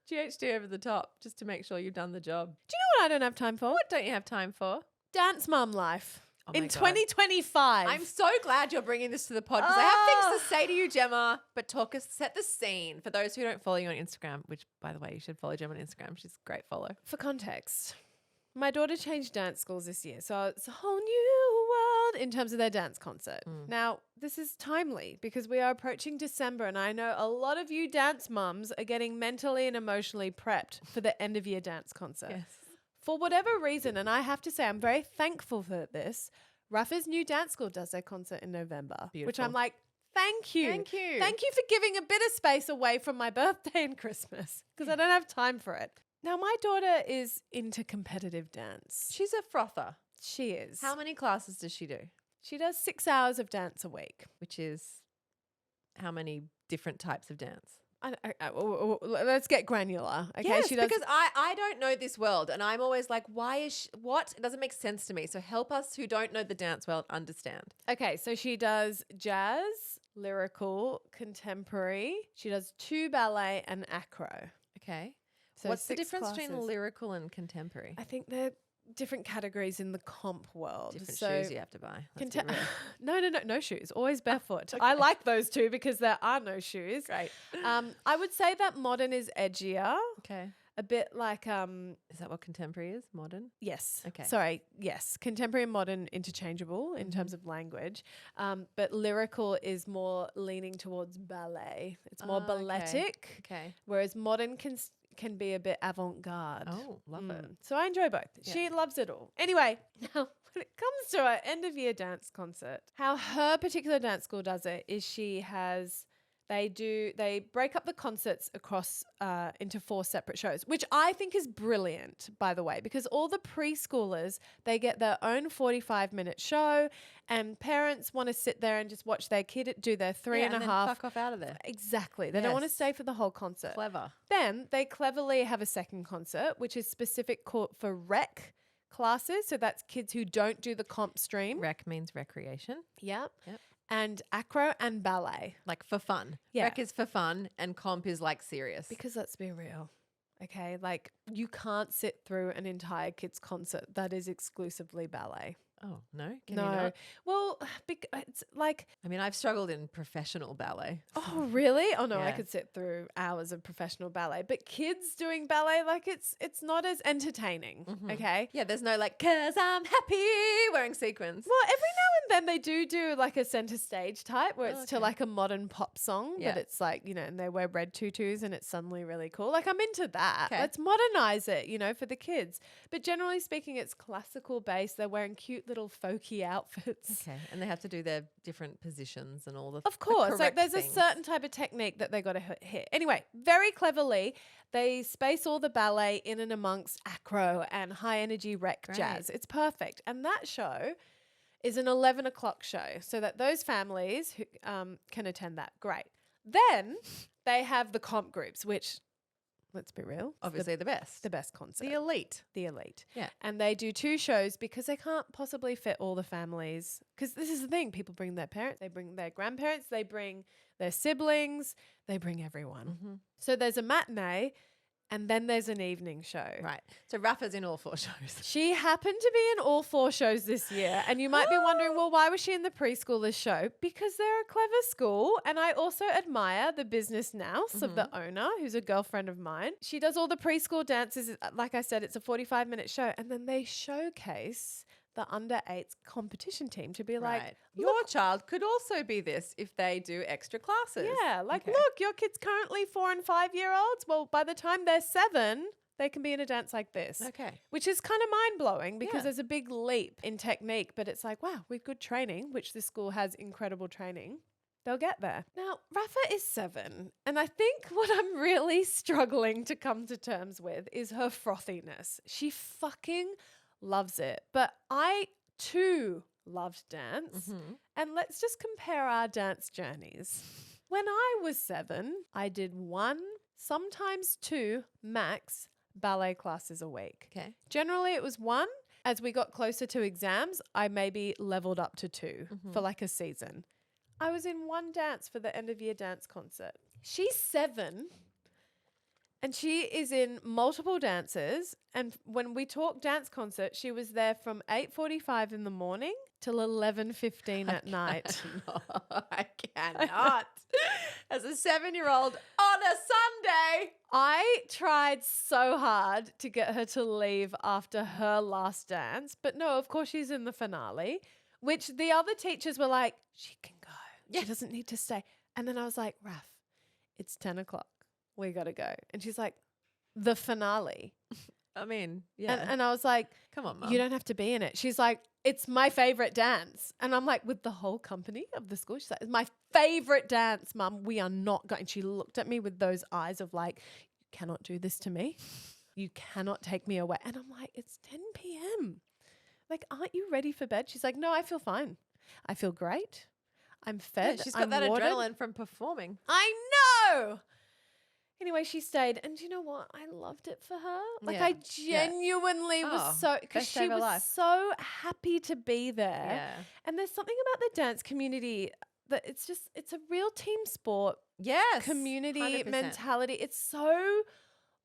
GHD over the top just to make sure you've done the job. Do you know what I don't have time for? What don't you have time for? Dance mum life. Oh my In God. 2025. I'm so glad you're bringing this to the pod because I have things to say to you, Gemma. But set the scene for those who don't follow you on Instagram, which, by the way, you should follow Gemma on Instagram. She's a great follow. For context, my daughter changed dance schools this year, so it's a whole new world in terms of their dance concert. Now, this is timely because we are approaching December, and I know a lot of you dance mums are getting mentally and emotionally prepped for the end of year dance concert. For whatever reason, and I have to say I'm very thankful for this, Rafa's new dance school does their concert in November, which Beautiful. I'm like, thank you. Thank you. Thank you for giving a bit of space away from my birthday and Christmas because I don't have time for it. Now, my daughter is into competitive dance. She's a frother. She is. How many classes does she do? She does 6 hours of dance a week. Which is how many different types of dance? Let's get granular. Okay, Yes, she does. because I don't know this world and I'm always like, why is she, what? It doesn't make sense to me. So help us who don't know the dance world understand. Okay, so she does jazz, lyrical, contemporary. She does 2 ballet and acro. Okay. So What's the 6 difference between classes. lyrical and contemporary? I think they're different categories in the comp world. Different so shoes you have to buy. Let's be real. No shoes. Always barefoot. I like those two because there are no shoes. Great. I would say that modern is edgier. Okay. A bit like Is that what contemporary is? Modern? yes. Okay. Sorry. Yes. Contemporary and modern interchangeable in terms of language. But lyrical is more leaning towards ballet. It's more Ah, okay. balletic. Okay. Whereas modern can be a bit avant-garde. Oh, love it. So I enjoy both. Yeah. She loves it all. Anyway, now when it comes to our end of year dance concert, how her particular dance school does it is she has They break up the concerts across into 4 separate shows, which I think is brilliant, by the way, because all the preschoolers, they get their own 45-minute show, and parents want to sit there and just watch their kid do their three and a then half. fuck off out of there. Exactly. They don't want to Yes. stay for the whole concert. Clever. Then they cleverly have a second concert, which is specific for rec classes. So that's kids who don't do the comp stream. Rec means recreation. Yep. Yep. And acro and ballet. Like for fun. Yeah. Rec is for fun and comp is like serious. Because let's be real. Okay. Like you can't sit through an entire kids concert that is exclusively ballet. Oh, no? Can no. you not? Well, it's like, I mean, I've struggled in professional ballet. oh, really? Oh, no, I Yeah. could sit through hours of professional ballet. But kids doing ballet, like it's not as entertaining, okay? Yeah, there's no like, 'cause I'm happy wearing sequins. Well, every now and then they do like a center stage type where it's to Okay. like a modern pop song, Yeah. but it's like, and they wear red tutus and it's suddenly really cool. Like I'm into that. Okay. Let's modernize it, for the kids. But generally speaking, it's classical based. They're wearing cute little folky outfits. Okay. And they have to do their different positions and all the Of course, like correct there's things. a certain type of technique that they got to hit. Anyway, very cleverly, they space all the ballet in and amongst acro and high energy rec Great. jazz. It's perfect. And that show is an 11 o'clock show so that those families who can attend that. Great. Then they have the comp groups, which, let's be real, is Obviously the best. the best concert. The elite. The elite. Yeah. And they do 2 shows because they can't possibly fit all the families. Because this is the thing. People bring their parents, they bring their grandparents, they bring their siblings, they bring everyone. So there's a matinee and then there's an evening show. Right. So Rafa's in all 4 shows. She happened to be in all 4 shows this year. And you might be wondering, well, why was she in the preschoolers show? Because they're a clever school. And I also admire the business nous of the owner, who's a girlfriend of mine. She does all the preschool dances. Like I said, it's a 45-minute show. And then they showcase the under 8s competition team to be like, Right. Your child could also be this if they do extra classes. yeah, like, Okay. look, your kid's currently 4 and 5-year-olds. Well, by the time they're 7, they can be in a dance like this. Okay. Which is kind of mind-blowing because Yeah. there's a big leap in technique, but it's like, wow, with good training, which this school has incredible training, they'll get there. Now, Rafa is 7, and I think what I'm really struggling to come to terms with is her frothiness. She fucking loves it. But I, too, loved dance. And let's just compare our dance journeys. When I was 7, I did 1, sometimes 2, max ballet classes a week. Okay. Generally, it was 1. As we got closer to exams, I maybe leveled up to 2 for like a season. I was in 1 dance for the end of year dance concert. She's 7 and she is in multiple dances. And when we talk dance concert, she was there from 8:45 in the morning till 11:15 at night. No, I cannot. As a 7-year-old on a Sunday. I tried so hard to get her to leave after her last dance. But no, of course, she's in the finale, which the other teachers were like, she can go. Yeah. She doesn't need to stay. And then I was like, Raf, it's 10 o'clock. We got to go. And she's like, the finale. I mean, yeah. And I was like, Come on, Mum. you don't have to be in it. She's like, it's my favorite dance. And I'm like, with the whole company of the school? She's like, it's my favorite dance, Mum. We are not going. She looked at me with those eyes of like, you cannot do this to me. You cannot take me away. And I'm like, it's 10 p.m. Like, aren't you ready for bed? She's like, no, I feel fine. I feel great. I'm fed. Yeah, she's got I'm that watered. adrenaline from performing. I know. Anyway, she stayed. And you know what? I loved it for her. Like, Yeah. I genuinely Oh, was so, because best day she of her was life. so happy to be there. Yeah. And there's something about the dance community that it's a real team sport, Yes. community 100%. mentality. It's so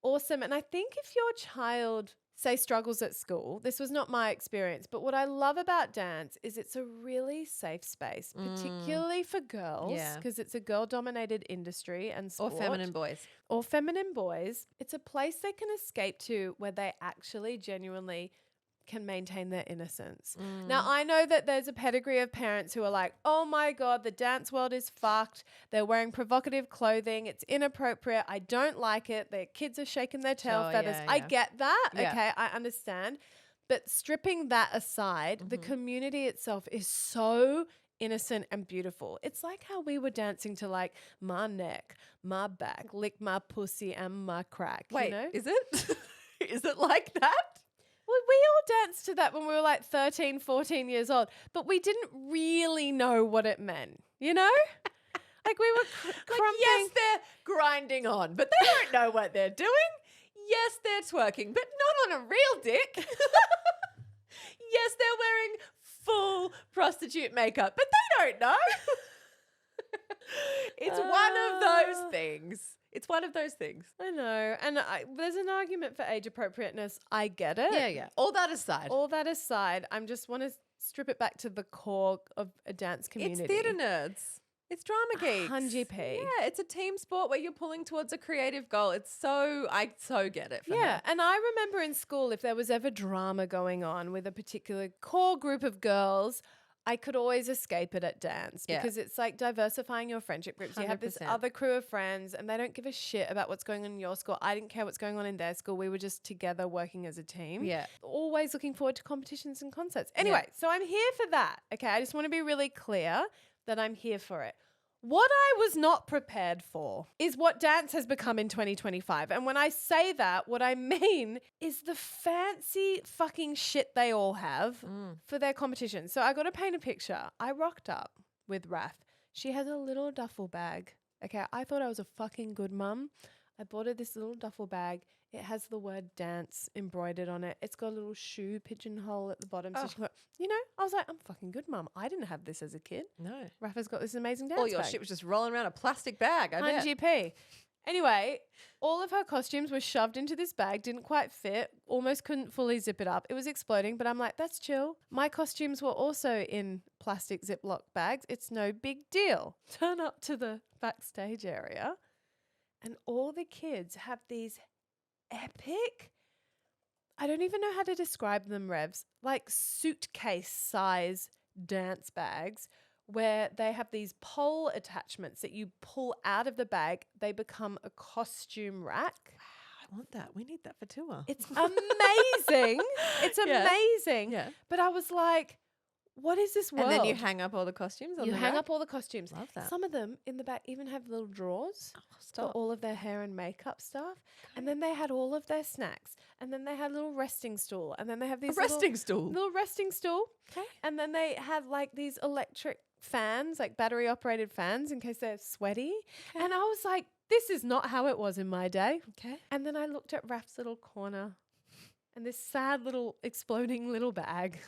awesome. And I think if your child, say, struggles at school, this was not my experience, but what I love about dance is it's a really safe space, particularly for girls, Yeah. because it's a girl-dominated industry and Or sport. feminine boys. Or feminine boys. It's a place they can escape to where they actually genuinely can maintain their innocence. Now, I know that there's a pedigree of parents who are like, oh my God, the dance world is fucked. They're wearing provocative clothing. It's inappropriate. I don't like it. Their kids are shaking their tail Sure, feathers. yeah, I yeah. get that. Yeah. Okay, I understand. But stripping that aside, the community itself is so innocent and beautiful. It's like how we were dancing to like my neck, my back, lick my pussy and my crack. Wait, you know? is it? Is it like that? Well, we all danced to that when we were like 13, 14 years old, but we didn't really know what it meant, you know? Like we were crumping. Yes, they're grinding on, but they don't know what they're doing. Yes, they're twerking, but not on a real dick. Yes, they're wearing full prostitute makeup, but they don't know. It's one of those things. It's one of those things. I know. And there's an argument for age appropriateness. I get it. Yeah. All that aside. All that aside, I just want to strip it back to the core of a dance community. It's theatre nerds. It's drama geeks. 100p. Yeah, it's a team sport where you're pulling towards a creative goal. I so get it for Yeah, her. and I remember in school, if there was ever drama going on with a particular core group of girls, I could always escape it at dance Yeah. because it's like diversifying your friendship groups. You have this 100%. other crew of friends and they don't give a shit about what's going on in your school. I didn't care what's going on in their school. We were just together working as a team. Yeah. Always looking forward to competitions and concerts. Anyway, so I'm here for that. Okay, I just want to be really clear that I'm here for it. What I was not prepared for is what dance has become in 2025. And when I say that, what I mean is the fancy fucking shit they all have for their competitions. So I got to paint a picture. I rocked up with Raf. She has a little duffel bag. Okay, I thought I was a fucking good mum. I bought her this little duffel bag. It has the word dance embroidered on it. It's got a little shoe pigeonhole at the bottom. So she can go, you know, I was like, I'm fucking good, mum. I didn't have this as a kid. No. Rafa's got this amazing dance All your bag. shit was just rolling around a plastic bag, I bet. 100p. Anyway, all of her costumes were shoved into this bag, didn't quite fit, almost couldn't fully zip it up. It was exploding, but I'm like, that's chill. My costumes were also in plastic Ziploc bags. It's no big deal. Turn up to the backstage area, and all the kids have these epic, I don't even know how to describe them, Revs, like suitcase size dance bags where they have these pole attachments that you pull out of the bag. They become a costume rack. I want that. We need that for tour. It's amazing. It's Yeah. amazing. Yeah. But I was like, what is this world? And then you hang up all the costumes on You the hang rack? up all the costumes. Love that. Some of them in the back even have little drawers for Stop. all of their hair and makeup stuff. And then they had all of their snacks. And then they had a little resting stool. And then they have these resting stool. little resting stool. Okay. And then they have like these electric fans, like battery operated fans in case they're sweaty. Okay. And I was like, this is not how it was in my day. Okay. And then I looked at Raf's little corner and this sad little exploding little bag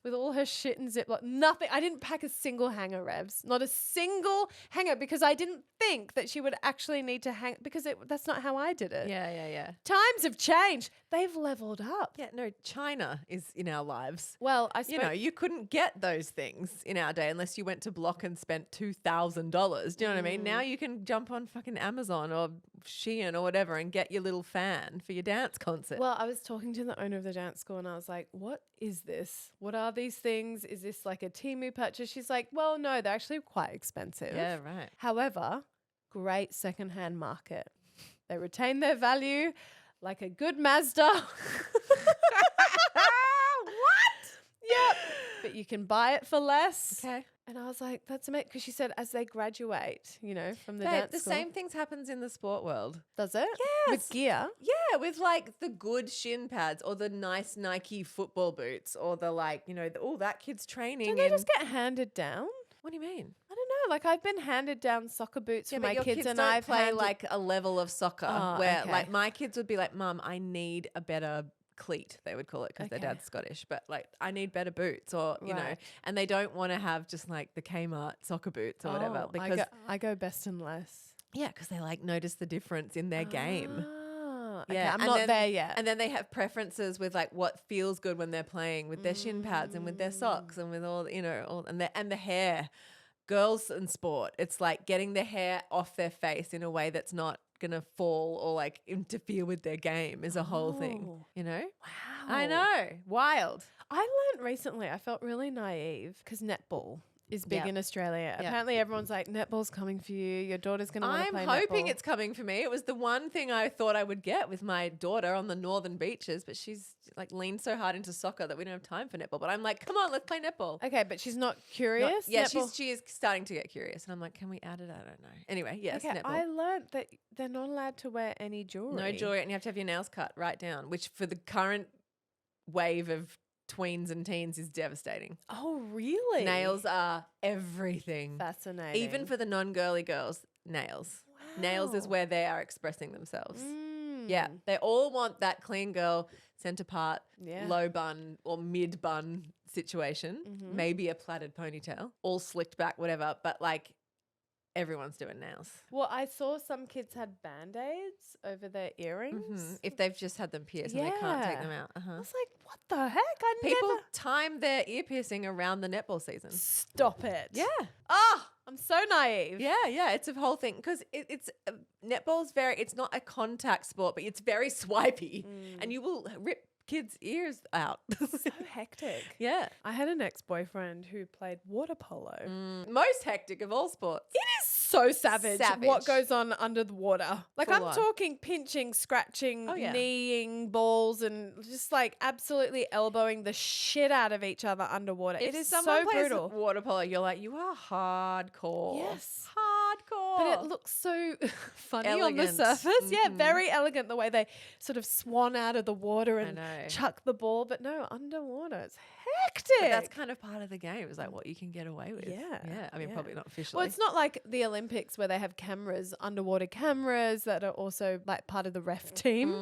with all her shit and Ziploc. Nothing. I didn't pack a single hanger, Revs. Not a single hanger because I didn't think that she would actually need to hang because that's not how I did it. Yeah. Times have changed. They've leveled up. Yeah, no, China is in our lives. Well, I You know, you couldn't get those things in our day unless you went to Block and spent $2,000. Do you know what I mean? Now you can jump on fucking Amazon or Shein or whatever and get your little fan for your dance concert. Well, I was talking to the owner of the dance school and I was like, what is this? What are these things? Is this like a Temu purchase? She's like, well, no, they're actually quite expensive. yeah, right. However, great secondhand market. They retain their value like a good Mazda. What? Yep. But you can buy it for less. Okay. And I was like, that's amazing. Because she said as they graduate, you know, from the Babe, dance the school. same things happens in the sport world. Does it? Yes. With gear? Yeah, with like the good shin pads or the nice Nike football boots or the like, you know, all that kid's training. Don't they just get handed down? What do you mean? I don't know. Like I've been handed down soccer boots for but my your kids, and don't I've play handed- like a level of soccer Oh, where okay. like my kids would be like, Mum, I need a better cleat, they would call it because their Okay. dad's Scottish, but like I need better boots or, you know, Right. and they don't want to have just like the Kmart soccer boots or whatever Oh, because I go best and less. yeah, because they like notice the difference in their game. Ah, okay, Yeah, I'm and not then- there yet. And then they have preferences with like what feels good when they're playing with their shin pads and with their socks and with all, you know, all and the hair. Girls in sport, it's like getting their hair off their face in a way that's not gonna fall or like interfere with their game is a whole thing, Oh. you know? Wow. I know. Wild. I learned recently, I felt really naive because netball. is big Yep. in Australia. Yep. Apparently everyone's like, netball's coming for you. Your daughter's going to want to I'm play hoping netball. it's coming for me. It was the one thing I thought I would get with my daughter on the northern beaches, but she's like leaned so hard into soccer that we don't have time for netball. But I'm like, come on, let's play netball. Okay, but she's not Not- curious? yeah, Netball- she is starting to get curious. And I'm like, can we add it? I don't know. Anyway, yes, Okay, netball. I learned that they're not allowed to wear any jewelry. No jewelry, and you have to have your nails cut right down, which for the current wave of tweens and teens is devastating. Oh, really? Nails are everything. Fascinating. Even for the non-girly girls, nails. Nails is Wow. where they are expressing themselves. Mm. Yeah, they all want that clean girl, centre part, Yeah. low bun or mid bun situation. Mhm. Maybe a plaited ponytail, all slicked back, whatever. But like everyone's doing nails. Well, I saw some kids had Band-Aids over their earrings. If they've just had them pierced and they can't take Yeah. them out. I was like, what the heck? I People never... time their ear piercing around the netball season. Stop it. Yeah. Oh, I'm so naive. Yeah. It's a whole thing because it's netball's it's not a contact sport, but it's very swipey and you will rip kids' ears out. So hectic. Yeah. I had an ex-boyfriend who played water polo. Most hectic of all sports. It is so savage, what Savage. goes on under the water. Like, Full I'm on. talking pinching, scratching, Oh, yeah. kneeing balls and just like absolutely elbowing the shit out of each other underwater. If it is someone so plays brutal. water polo, you're like, you are hardcore. Yes. Hardcore. But it looks so funny on the Elegant. surface. Yeah, Mhm. very elegant the way they sort of swan out of the water and know. chuck the ball. But no, underwater, it's hectic. But that's kind of part of the game. It's like what you can get away with. Yeah, Yeah. I mean, yeah. probably not officially. Well, it's not like the Olympics where they have cameras, underwater cameras that are also like part of the ref team,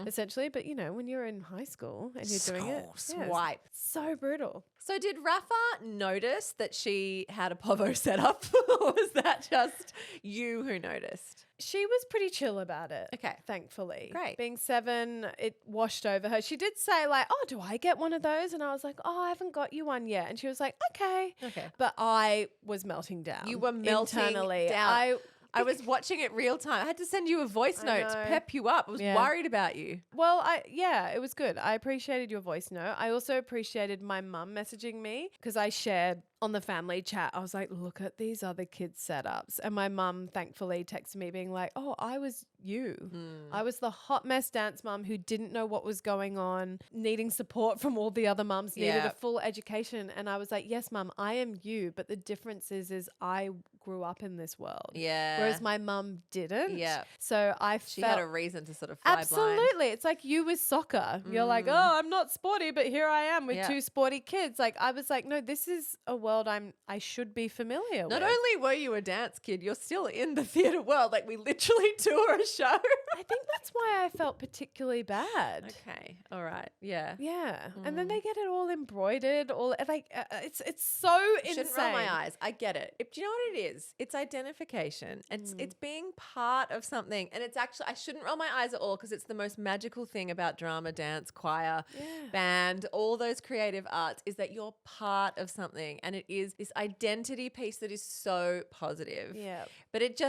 essentially. But you know, when you're in high school and you're doing it, yeah, it's Swipe. so brutal. So did Rafa notice that she had a povo set up? Or was that just you who noticed? She was pretty chill about it. Okay. Thankfully. Great. Being 7, it washed over her. She did say like, oh, do I get one of those? And I was like, oh, I haven't got you one yet. And she was like, okay. Okay. But I was melting down. You were melting internally. down. I was watching it real time. I had to send you a voice I note to know. pep you up. I was Yeah. worried about you. Well, it was good. I appreciated your voice note. I also appreciated my mum messaging me because I shared on the family chat. I was like, look at these other kids' setups. And my mum thankfully texted me being like, oh, I was you. I was the hot mess dance mum who didn't know what was going on, needing support from all the other mums, needed Yeah. a full education. And I was like, yes, mum, I am you. But the difference is I grew up in this world. Yeah. Whereas my mum didn't. Yeah. So I She felt had a reason to sort of fly blind. absolutely. It's like you with soccer. You're like, oh, I'm not sporty, but here I am with Yeah. 2 sporty kids. Like I was like, no, this is a world I should be familiar Not with. only were you a dance kid, you're still in the theatre world. Like we literally tour a show. I think that's why I felt particularly bad. Okay. All right. Yeah. Yeah, and then they get it all embroidered, all like it's so insane. Shouldn't roll my eyes. I get it. Do you know what it is? It's identification. It's being part of something. And it's actually, I shouldn't roll my eyes at all because it's the most magical thing about drama, dance, choir, band, all those creative arts is that you're part of something. And it is this identity piece that is so positive. Yeah. But it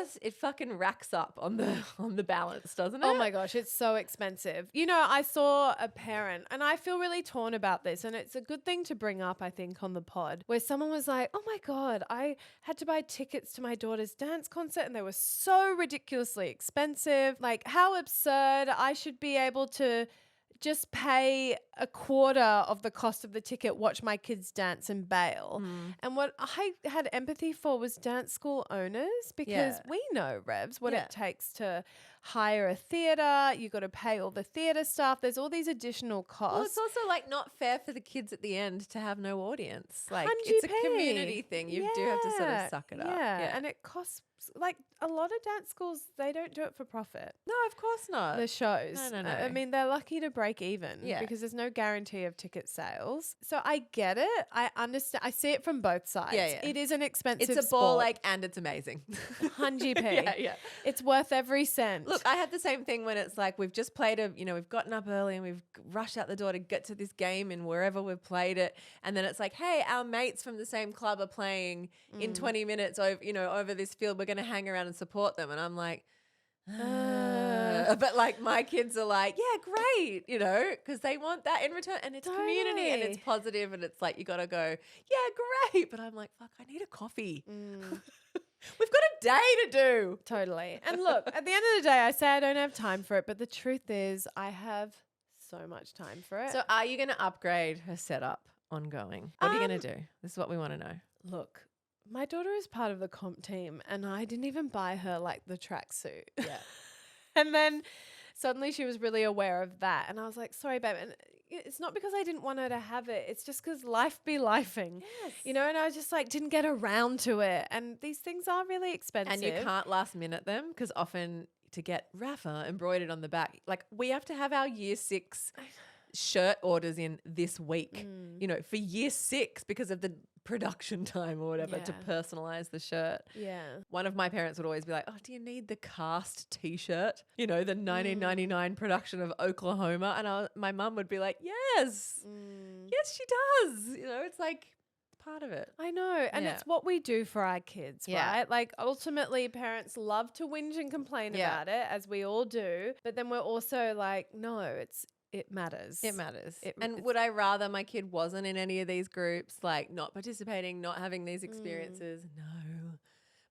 fucking racks up on the balance, doesn't it? Oh my gosh, it's so expensive. You know, I saw a parent and I feel really torn about this. And it's a good thing to bring up, I think, on the pod, where someone was like, oh my God, I had to buy tickets to my daughter's dance concert and they were so ridiculously expensive. Like, how absurd. I should be able to just pay a quarter of the cost of the ticket, watch my kids dance and bail. And what I had empathy for was dance school owners because we know, Revz, what it takes to hire a theatre. You got to pay all the theatre staff. There's all these additional costs. Well, it's also like not fair for the kids at the end to have no audience. Like 100p. it's a community thing. You do have to sort of suck it up. Yeah, and it costs like a lot of dance schools. They don't do it for profit. No, of course not. The shows. No. I mean, they're lucky to break even Yeah. because there's no guarantee of ticket sales. So I get it. I understand. I see it from both sides. Yeah. It is an expensive It's a ball sport. and it's amazing. 100p. Yeah. It's worth every cent. Look, I had the same thing when it's like we've just played we've gotten up early and we've rushed out the door to get to this game and wherever we've played it. And then it's like, hey, our mates from the same club are playing in 20 minutes over this field. We're going to hang around and support them. And I'm like, But like my kids are like, yeah, great, you know, because they want that in return, and it's community and it's Totally. positive, and it's like you got to go, yeah, great. But I'm like, fuck, I need a coffee. We've got a day to do. Totally. And look, at the end of the day, I say I don't have time for it, but the truth is I have so much time for it. So are you going to upgrade her setup ongoing? What are you going to do? This is what we want to know. Look, my daughter is part of the comp team and I didn't even buy her like the tracksuit. Yeah. And then suddenly she was really aware of that. And I was like, sorry, babe. And it's not because I didn't want her to have it. It's just because life be lifing, you know, and I just like didn't get around to it. And these things are really expensive. And you can't last minute them because often to get Rafa embroidered on the back, like we have to have our year 6 shirt orders in this week, you know, for year 6 because of the production time or whatever to personalize the shirt. Yeah. One of my parents would always be like, oh, do you need the cast t-shirt? You know, the 1999 production of Oklahoma. And my mum would be like, yes, yes, she does. You know, it's like part of it. I know. And it's what we do for our kids, right? Like ultimately parents love to whinge and complain about it, as we all do. But then we're also like, no, it matters. It matters. And would I rather my kid wasn't in any of these groups, like not participating, not having these experiences? No.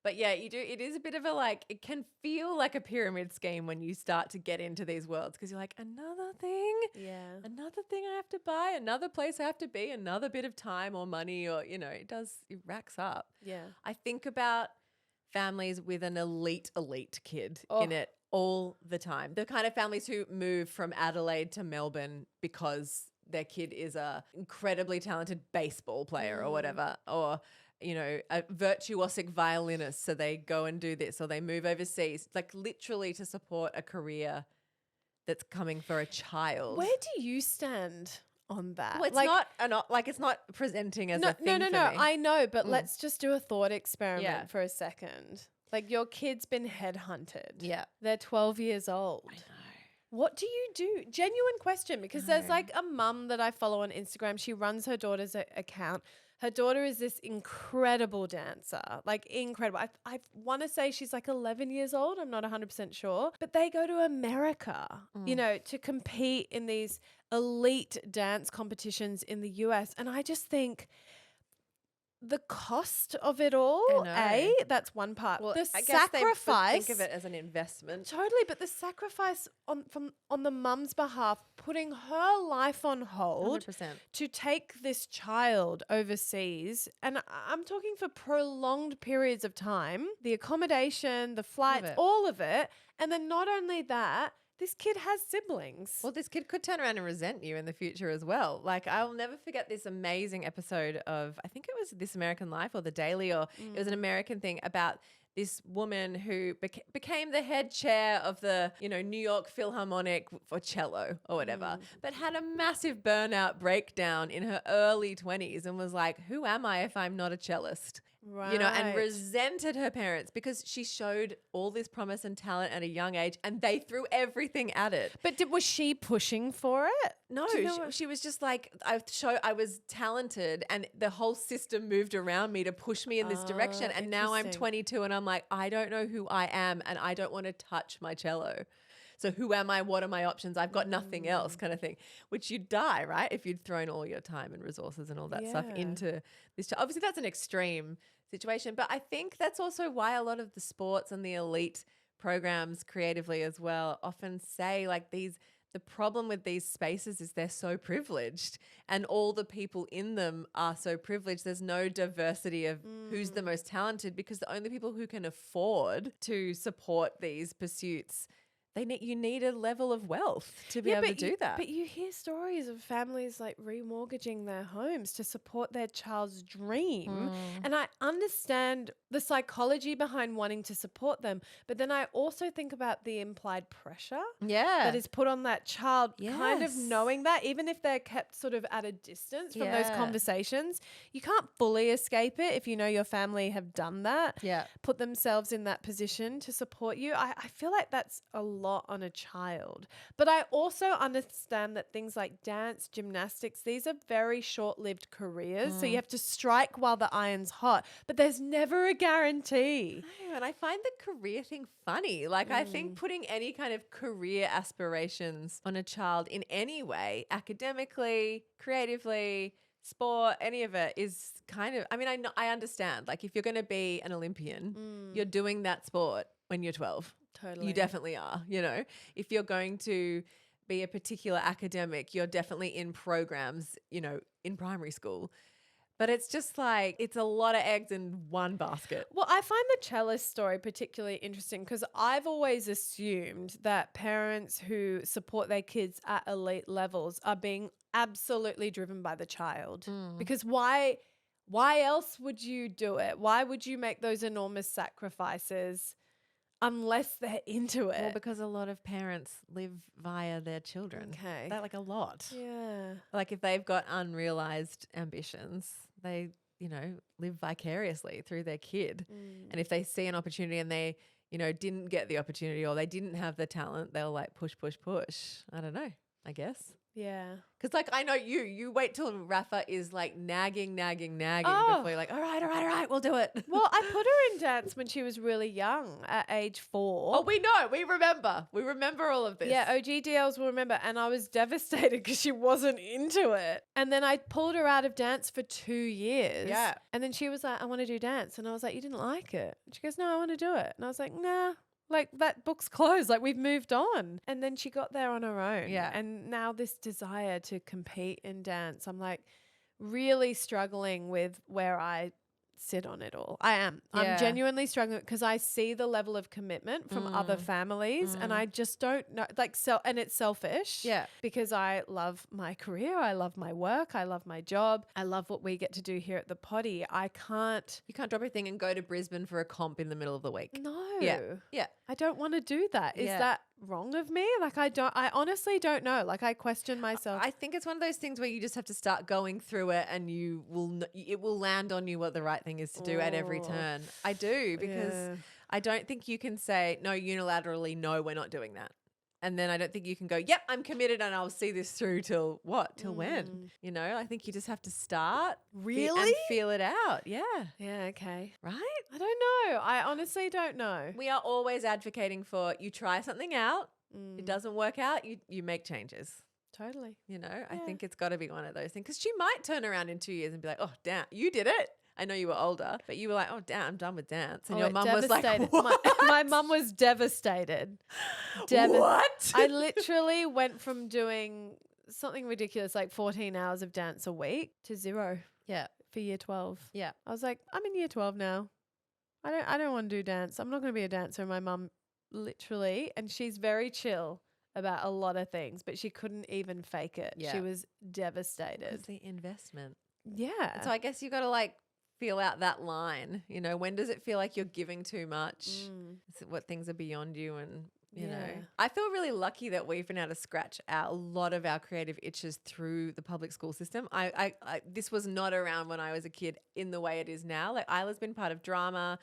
But yeah, you do. It is a bit of a like, it can feel like a pyramid scheme when you start to get into these worlds because you're like, another thing, another thing I have to buy, another place I have to be, another bit of time or money or, you know, it racks up. Yeah. I think about families with an elite kid in it all the time. The kind of families who move from Adelaide to Melbourne because their kid is a incredibly talented baseball player or whatever, or, you know, a virtuosic violinist. So they go and do this, or they move overseas, like literally to support a career that's coming for a child. Where do you stand on that? Well, it's like, it's not presenting as a thing no. for me. I know, but let's just do a thought experiment for a second. Like your kid's been headhunted. Yeah. They're 12 years old. I know. What do you do? Genuine question, because there's like a mum that I follow on Instagram. She runs her daughter's account. Her daughter is this incredible dancer, like incredible. I want to say she's like 11 years old. I'm not 100% sure. But they go to America, you know, to compete in these elite dance competitions in the US. And I just think the cost of it all, that's one part. Well, the I guess sacrifice. they think of it as an investment. Totally, but the sacrifice on the mum's behalf, putting her life on hold 100%. to take this child overseas, and I'm talking for prolonged periods of time, the accommodation, the flights, all of it, and then not only that, this kid has siblings. Well, this kid could turn around and resent you in the future as well. Like, I'll never forget this amazing episode of, I think it was This American Life or The Daily, or it was an American thing about this woman who became the head chair of the, you know, New York Philharmonic for cello or whatever, but had a massive burnout breakdown in her early 20s and was like, who am I if I'm not a cellist? Right. You know, and resented her parents because she showed all this promise and talent at a young age and they threw everything at it. But was she pushing for it? No, she was just like, I was talented and the whole system moved around me to push me in this direction. And now I'm 22 and I'm like, I don't know who I am and I don't want to touch my cello. So who am I? What are my options? I've got nothing else, kind of thing, which you'd die, right? If you'd thrown all your time and resources and all that stuff into this. Obviously, that's an extreme situation, but I think that's also why a lot of the sports and the elite programs creatively as well often say like the problem with these spaces is they're so privileged and all the people in them are so privileged. There's no diversity of who's the most talented because the only people who can afford to support these pursuits, you need a level of wealth to be able to do that. But you hear stories of families like remortgaging their homes to support their child's dream. And I understand the psychology behind wanting to support them. But then I also think about the implied pressure that is put on that child, kind of knowing that, even if they're kept sort of at a distance from those conversations, you can't fully escape it if you know your family have done that, put themselves in that position to support you. I feel like that's a lot on a child. But I also understand that things like dance, gymnastics, these are very short-lived careers. So you have to strike while the iron's hot, but there's never a guarantee. No, and I find the career thing funny. Like, I think putting any kind of career aspirations on a child in any way, academically, creatively, sport, any of it is kind of, I mean, I understand. Like, if you're going to be an Olympian, you're doing that sport when you're 12. Totally. You definitely are, you know. If you're going to be a particular academic, you're definitely in programs, you know, in primary school. But it's just like, it's a lot of eggs in one basket. Well, I find the cellist story particularly interesting because I've always assumed that parents who support their kids at elite levels are being absolutely driven by the child. Because why else would you do it? Why would you make those enormous sacrifices unless they're into it? Well, because a lot of parents live via their children. Okay. They're like a lot. Yeah. Like, if they've got unrealized ambitions, they, you know, live vicariously through their kid. And if they see an opportunity and they, you know, didn't get the opportunity or they didn't have the talent, they'll like push. I don't know, I guess. Yeah. Because, like, I know you wait till Rafa is like nagging Oh. before you're like, all right, we'll do it. Well, I put her in dance when she was really young at age 4. Oh, we know. We remember all of this. Yeah, OG DLs will remember. And I was devastated because she wasn't into it. And then I pulled her out of dance for 2 years. Yeah. And then she was like, I want to do dance. And I was like, you didn't like it? And she goes, no, I want to do it. And I was like, nah. Like, that book's closed. Like, we've moved on. And then she got there on her own. Yeah. And now this desire to compete in dance, I'm like really struggling with where I sit on it all. I am. Yeah. I'm genuinely struggling because I see the level of commitment from other families and I just don't know, like, and it's selfish. Yeah. Because I love my career. I love my work. I love my job. I love what we get to do here at the potty. You can't drop everything and go to Brisbane for a comp in the middle of the week. No. Yeah. I don't want to do that. Is Yeah. that wrong of me? Like, I honestly don't know. Like, I question myself. I think it's one of those things where you just have to start going through it and it will land on you what the right thing is to do at every Oh. turn. I do, because Yeah. I don't think you can say, no, unilaterally, no, we're not doing that. And then I don't think you can go, yep, I'm committed and I'll see this through till what? Till when? You know, I think you just have to start. Really? And feel it out. Yeah. Yeah, okay. Right? I don't know. I honestly don't know. We are always advocating for you try something out. It doesn't work out. You make changes. Totally. You know, I think it's got to be one of those things because she might turn around in 2 years and be like, oh, damn, you did it. I know you were older, but you were like, oh, damn, I'm done with dance. And your it mum was like, devastated. what? My mum was devastated. What? I literally went from doing something ridiculous, like 14 hours of dance a week, to 0 Yeah. for year 12. Yeah. I was like, I'm in year 12 now. I don't want to do dance. I'm not going to be a dancer. And my mum literally, and she's very chill about a lot of things, but she couldn't even fake it. Yeah. She was devastated. It's the investment. Yeah. And so I guess you got to like feel out that line. You know, when does it feel like you're giving too much? Is it what things are beyond you? And, you know, Yeah. I feel really lucky that we've been able to scratch out a lot of our creative itches through the public school system. I this was not around when I was a kid in the way it is now. Like, Isla's been part of drama,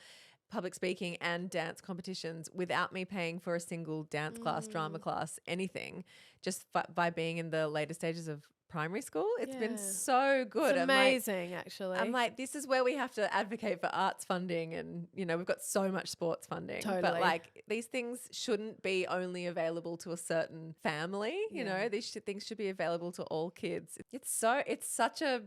public speaking and dance competitions without me paying for a single dance class, drama class, anything, just by being in the later stages of primary school. It's been Yeah. so good. It's I'm like- amazing, actually. I'm like, this is where we have to advocate for arts funding and, you know, we've got so much sports funding. But Totally. like, these things shouldn't be only available to a certain family. You know, these things should be available to all kids. It's such a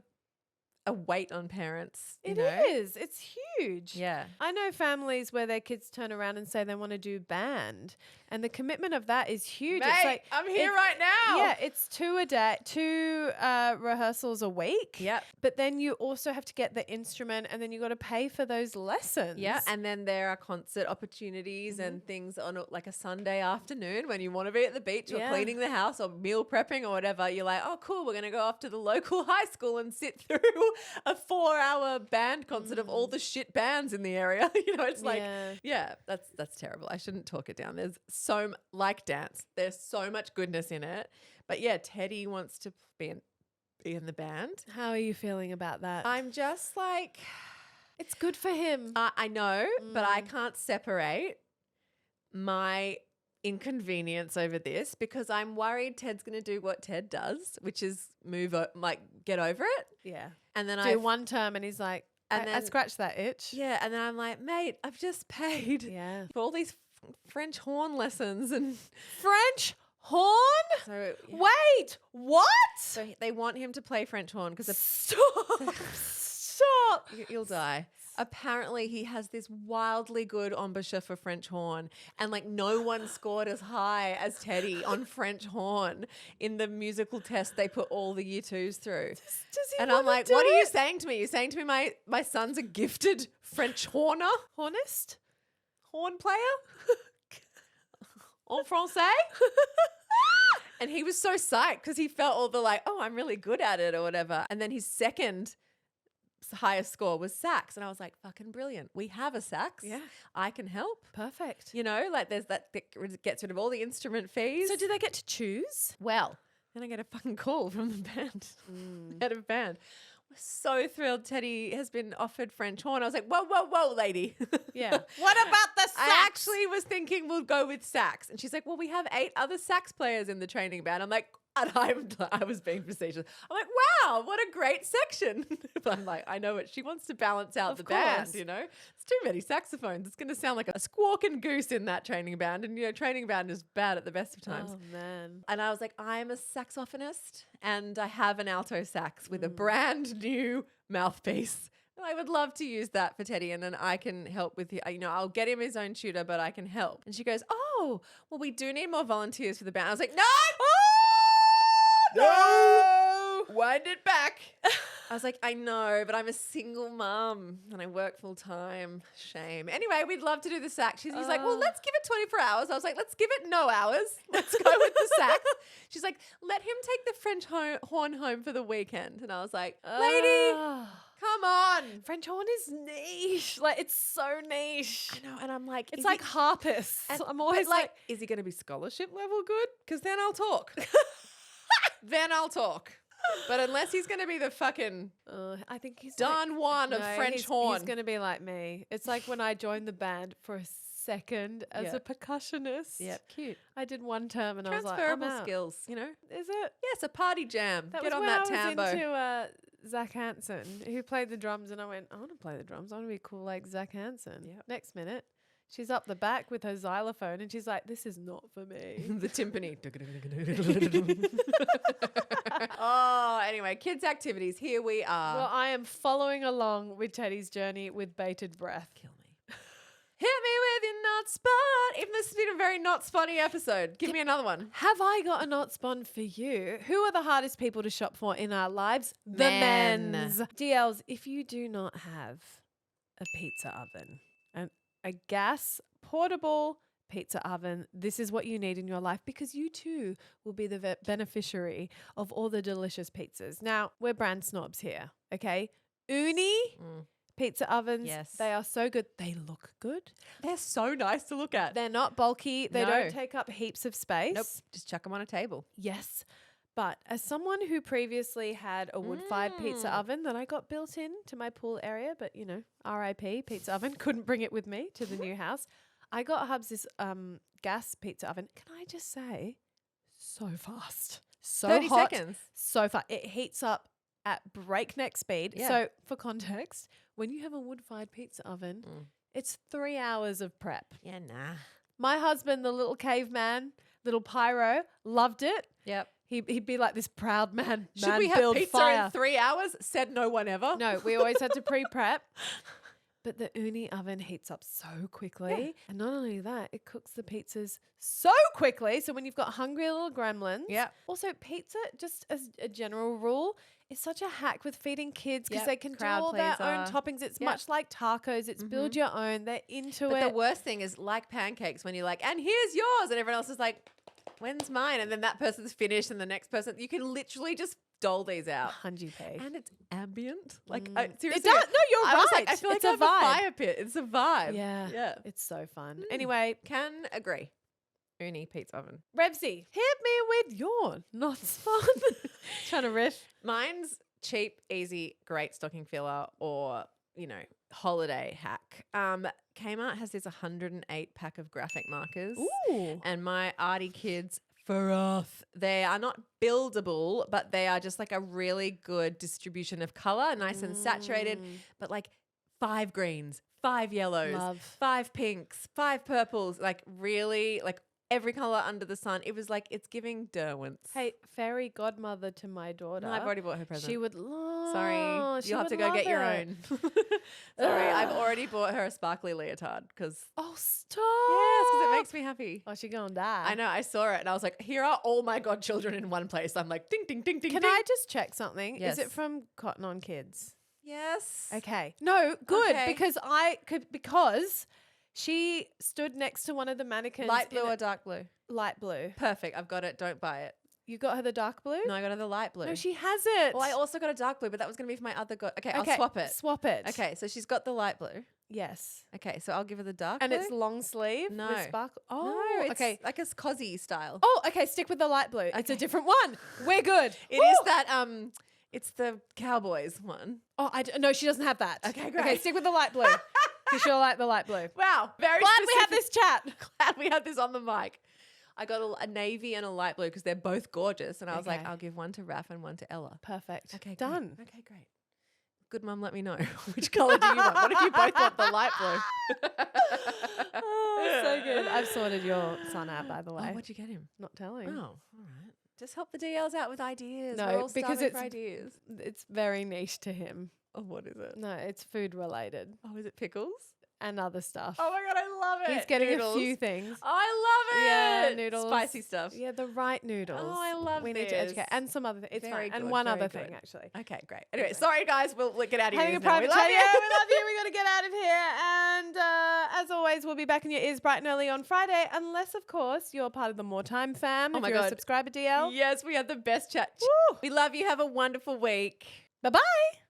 weight on parents. You It know? is. It's huge. Yeah. I know families where their kids turn around and say they want to do band, and the commitment of that is huge. It's Mate, like I'm here it- right now. Yeah, it's 2 a day, 2 rehearsals a week. Yep. But then you also have to get the instrument, and then you got to pay for those lessons. Yeah, and then there are concert opportunities and things on like a Sunday afternoon when you want to be at the beach or Yeah. cleaning the house or meal prepping or whatever. You're like, oh, cool, we're going to go off to the local high school and sit through a 4-hour band concert of all the shit bands in the area. You know, it's like, Yeah. that's terrible. I shouldn't talk it down. There's like dance, there's so much goodness in it. But yeah, Teddy wants to be in the band. How are you feeling about that? I'm just like, It's good for him. I know, but I can't separate my inconvenience over this because I'm worried Ted's going to do what Ted does, which is get over it. Yeah. And then Do one term and he's like, and I then scratched that itch. Yeah, and then I'm like, mate, I've just paid Yeah. for all these French horn lessons and French horn? so Wait, what? so they want him to play French horn because Stop. Stop. you'll die. Apparently, he has this wildly good embouchure for French horn, and like no one scored as high as Teddy on French horn in the musical test they put all the year twos through. Does he And I'm wanna like, do what are you it? saying to me? You're saying to me my son's a gifted French horner, Hornist? horn player, en français? And he was so psyched because he felt all the like, oh, I'm really good at it or whatever. And then his second highest score was sax. And I was like, fucking brilliant. We have a sax. Yeah. I can help. Perfect. You know, like there's that gets rid of all the instrument fees. So do they get to choose? Well, then I get a fucking call from the band, head of band. We're so thrilled Teddy has been offered French horn. I was like, whoa, whoa, whoa, lady. Yeah. What about the sax? I actually was thinking we'll go with sax. And she's like, well, we have 8 other sax players in the training band. I'm like, and I was being facetious. I'm like, wow, what a great section. But I'm like, I know it. She wants to balance out the band, course. you know. It's too many saxophones. It's going to sound like a squawking goose in that training band. And, you know, training band is bad at the best of times. Oh, man. And I was like, I'm a saxophonist and I have an alto sax with a brand new mouthpiece. And I would love to use that for Teddy and then I can help with, you know, I'll get him his own tutor, but I can help. And she goes, oh, well, we do need more volunteers for the band. I was like, no! No! Wind it back. I was like, I know, but I'm a single mum and I work full time. Shame. Anyway, we'd love to do the sax. He's like, well, let's give it 24 hours. I was like, let's give it no hours. Let's go with the sax. She's like, let him take the French horn home for the weekend. And I was like, lady, come on. French horn is niche. Like, it's so niche. I know. And I'm like, It's like harpists. I'm always like, is he going to be scholarship level good? Because then I'll talk. Then I'll talk. But unless he's going to be the fucking I think he's Don Juan of French horn. He's going to be like me. It's like when I joined the band for a second as a percussionist. Yep, cute. I did one term and I was like, Transferable I'm out. skills, you know? Is it? Yes, a party jam. That Get was on when that I was tambo. into Zach Hansen, who played the drums, and I went, I want to play the drums. I want to be cool like Zach Hansen. Yep. Next minute, she's up the back with her xylophone, and she's like, this is not for me. The timpani. Oh, anyway, kids' activities. Here we are. Well, I am following along with Teddy's journey with bated breath. Kill me. Hit me with your not spot. Even this has been a very not spotty episode. Give me another one. Have I got a not spawn for you? Who are the hardest people to shop for in our lives? The Men. men's. DLs, if you do not have a pizza oven and a gas portable pizza oven, this is what you need in your life because you too will be the beneficiary of all the delicious pizzas. Now, we're brand snobs here, okay? Ooni pizza ovens, Yes. they are so good. They look good. They're so nice to look at. They're not bulky. They No. don't take up heaps of space. Nope. Just chuck them on a table. Yes. But as someone who previously had a wood-fired pizza oven that I got built in to my pool area, but, you know, RIP pizza oven, couldn't bring it with me to the new house. I got Hubs this gas pizza oven. Can I just say, so fast. So 30 hot, seconds. so fast. It heats up at breakneck speed. Yeah. So for context, when you have a wood-fired pizza oven, it's 3 hours of prep. Yeah, nah. My husband, the little caveman, little pyro, loved it. Yep. He'd be like this proud man. Should we have build pizza fire. in 3 hours? Said no one ever. No, we always had to pre-prep. But the Ooni oven heats up so quickly. Yeah. And not only that, it cooks the pizzas so quickly. So when you've got hungry little gremlins. Yep. Also, pizza, just as a general rule, is such a hack with feeding kids because Yep. they can Crowd do all their own pleaser. toppings. It's Yep. much like tacos. It's build your own. They're into But it. the worst thing is like pancakes when you're like, and here's yours. And everyone else is like, when's mine? And then that person's finished and the next person, you can literally just dole these out. 100p. And it's ambient. Like, It seriously. does. No, you're I was right. like, I feel like It's I a have a vibe. fire pit. It's a vibe. Yeah. Yeah. It's so fun. Anyway, Can agree. Ooni pizza oven. Revzy, hit me with your not fun. Trying to riff. Mine's cheap, easy, great stocking filler or, you know, holiday hack. Kmart has this 108 pack of graphic markers. Ooh. And my arty kids froth. They are not buildable, but they are just like a really good distribution of color, nice and saturated, but like 5 greens, 5 yellows, Love. 5 pinks, 5 purples, like really like every color under the sun. It was like, it's giving Derwents. Hey, fairy godmother to my daughter. No, I've already bought her present. She would love. Sorry, she you'll have to would go love get your it. own. Sorry, I've already bought her a sparkly leotard because Oh, stop. it makes me happy. Oh, she gonna die. I know, I saw it and I was like, here are all my godchildren in one place. I'm like, ding, ding, ding, ding, Can ding. I just check something? Yes. Is it from Cotton On Kids? Yes. Okay. No, good Okay. because she stood next to one of the mannequins. Light blue in or dark blue? light blue. Perfect. I've got it. Don't buy it. You got her the dark blue? No, I got her the light blue. No, she has it. Well, I also got a dark blue, but that was going to be for my other god. Okay, I'll Okay, swap it. Swap it. Okay, so she's got the light blue. Yes. Okay, so I'll give her the dark And blue. it's long sleeve No. with sparkle. No, Oh, it's okay. like a cosy style. Oh, okay. Stick with the light blue. It's a Okay. different one. We're good. It is that it's the Cowboys one. Oh, no, she doesn't have that. Okay, Okay, great. stick with the light blue. Because she'll like the light blue. Wow, very Glad we had specific. this chat. Glad we had this on the mic. I got a navy and a light blue because they're both gorgeous, and I was like, Okay. I'll give one to Raph and one to Ella. Perfect. Okay, Done. Great. Okay, great. Good mum, let me know which color do you want. What if you both want the light blue? Oh, so good. I've sorted your son out, by the way. Oh, what'd you get him? Not telling. Oh, all right. Just help the DLs out with ideas. No, We're all because starving it's- for ideas. It's very niche to him. Oh, what is it? No, it's food related Oh, is it pickles? and other stuff. Oh my god, I love it. He's getting Noodles. a few things. Oh, I love it. Yeah, noodles. Spicy stuff. Yeah, the right noodles. Oh, I love We need to this. educate. And some other things. It's Very fine. And good, one very other good. thing, actually. Okay, great. Anyway, sorry guys, we'll get out of here. Having a now. private We love chat. you. Yeah, we love you. We got to get out of here. And as always, we'll be back in your ears bright and early on Friday, unless, of course, you're part of the More Time fam. Oh if my you're a God. subscriber DL. Yes, we had the best chat. Woo. We love you. Have a wonderful week. Bye-bye.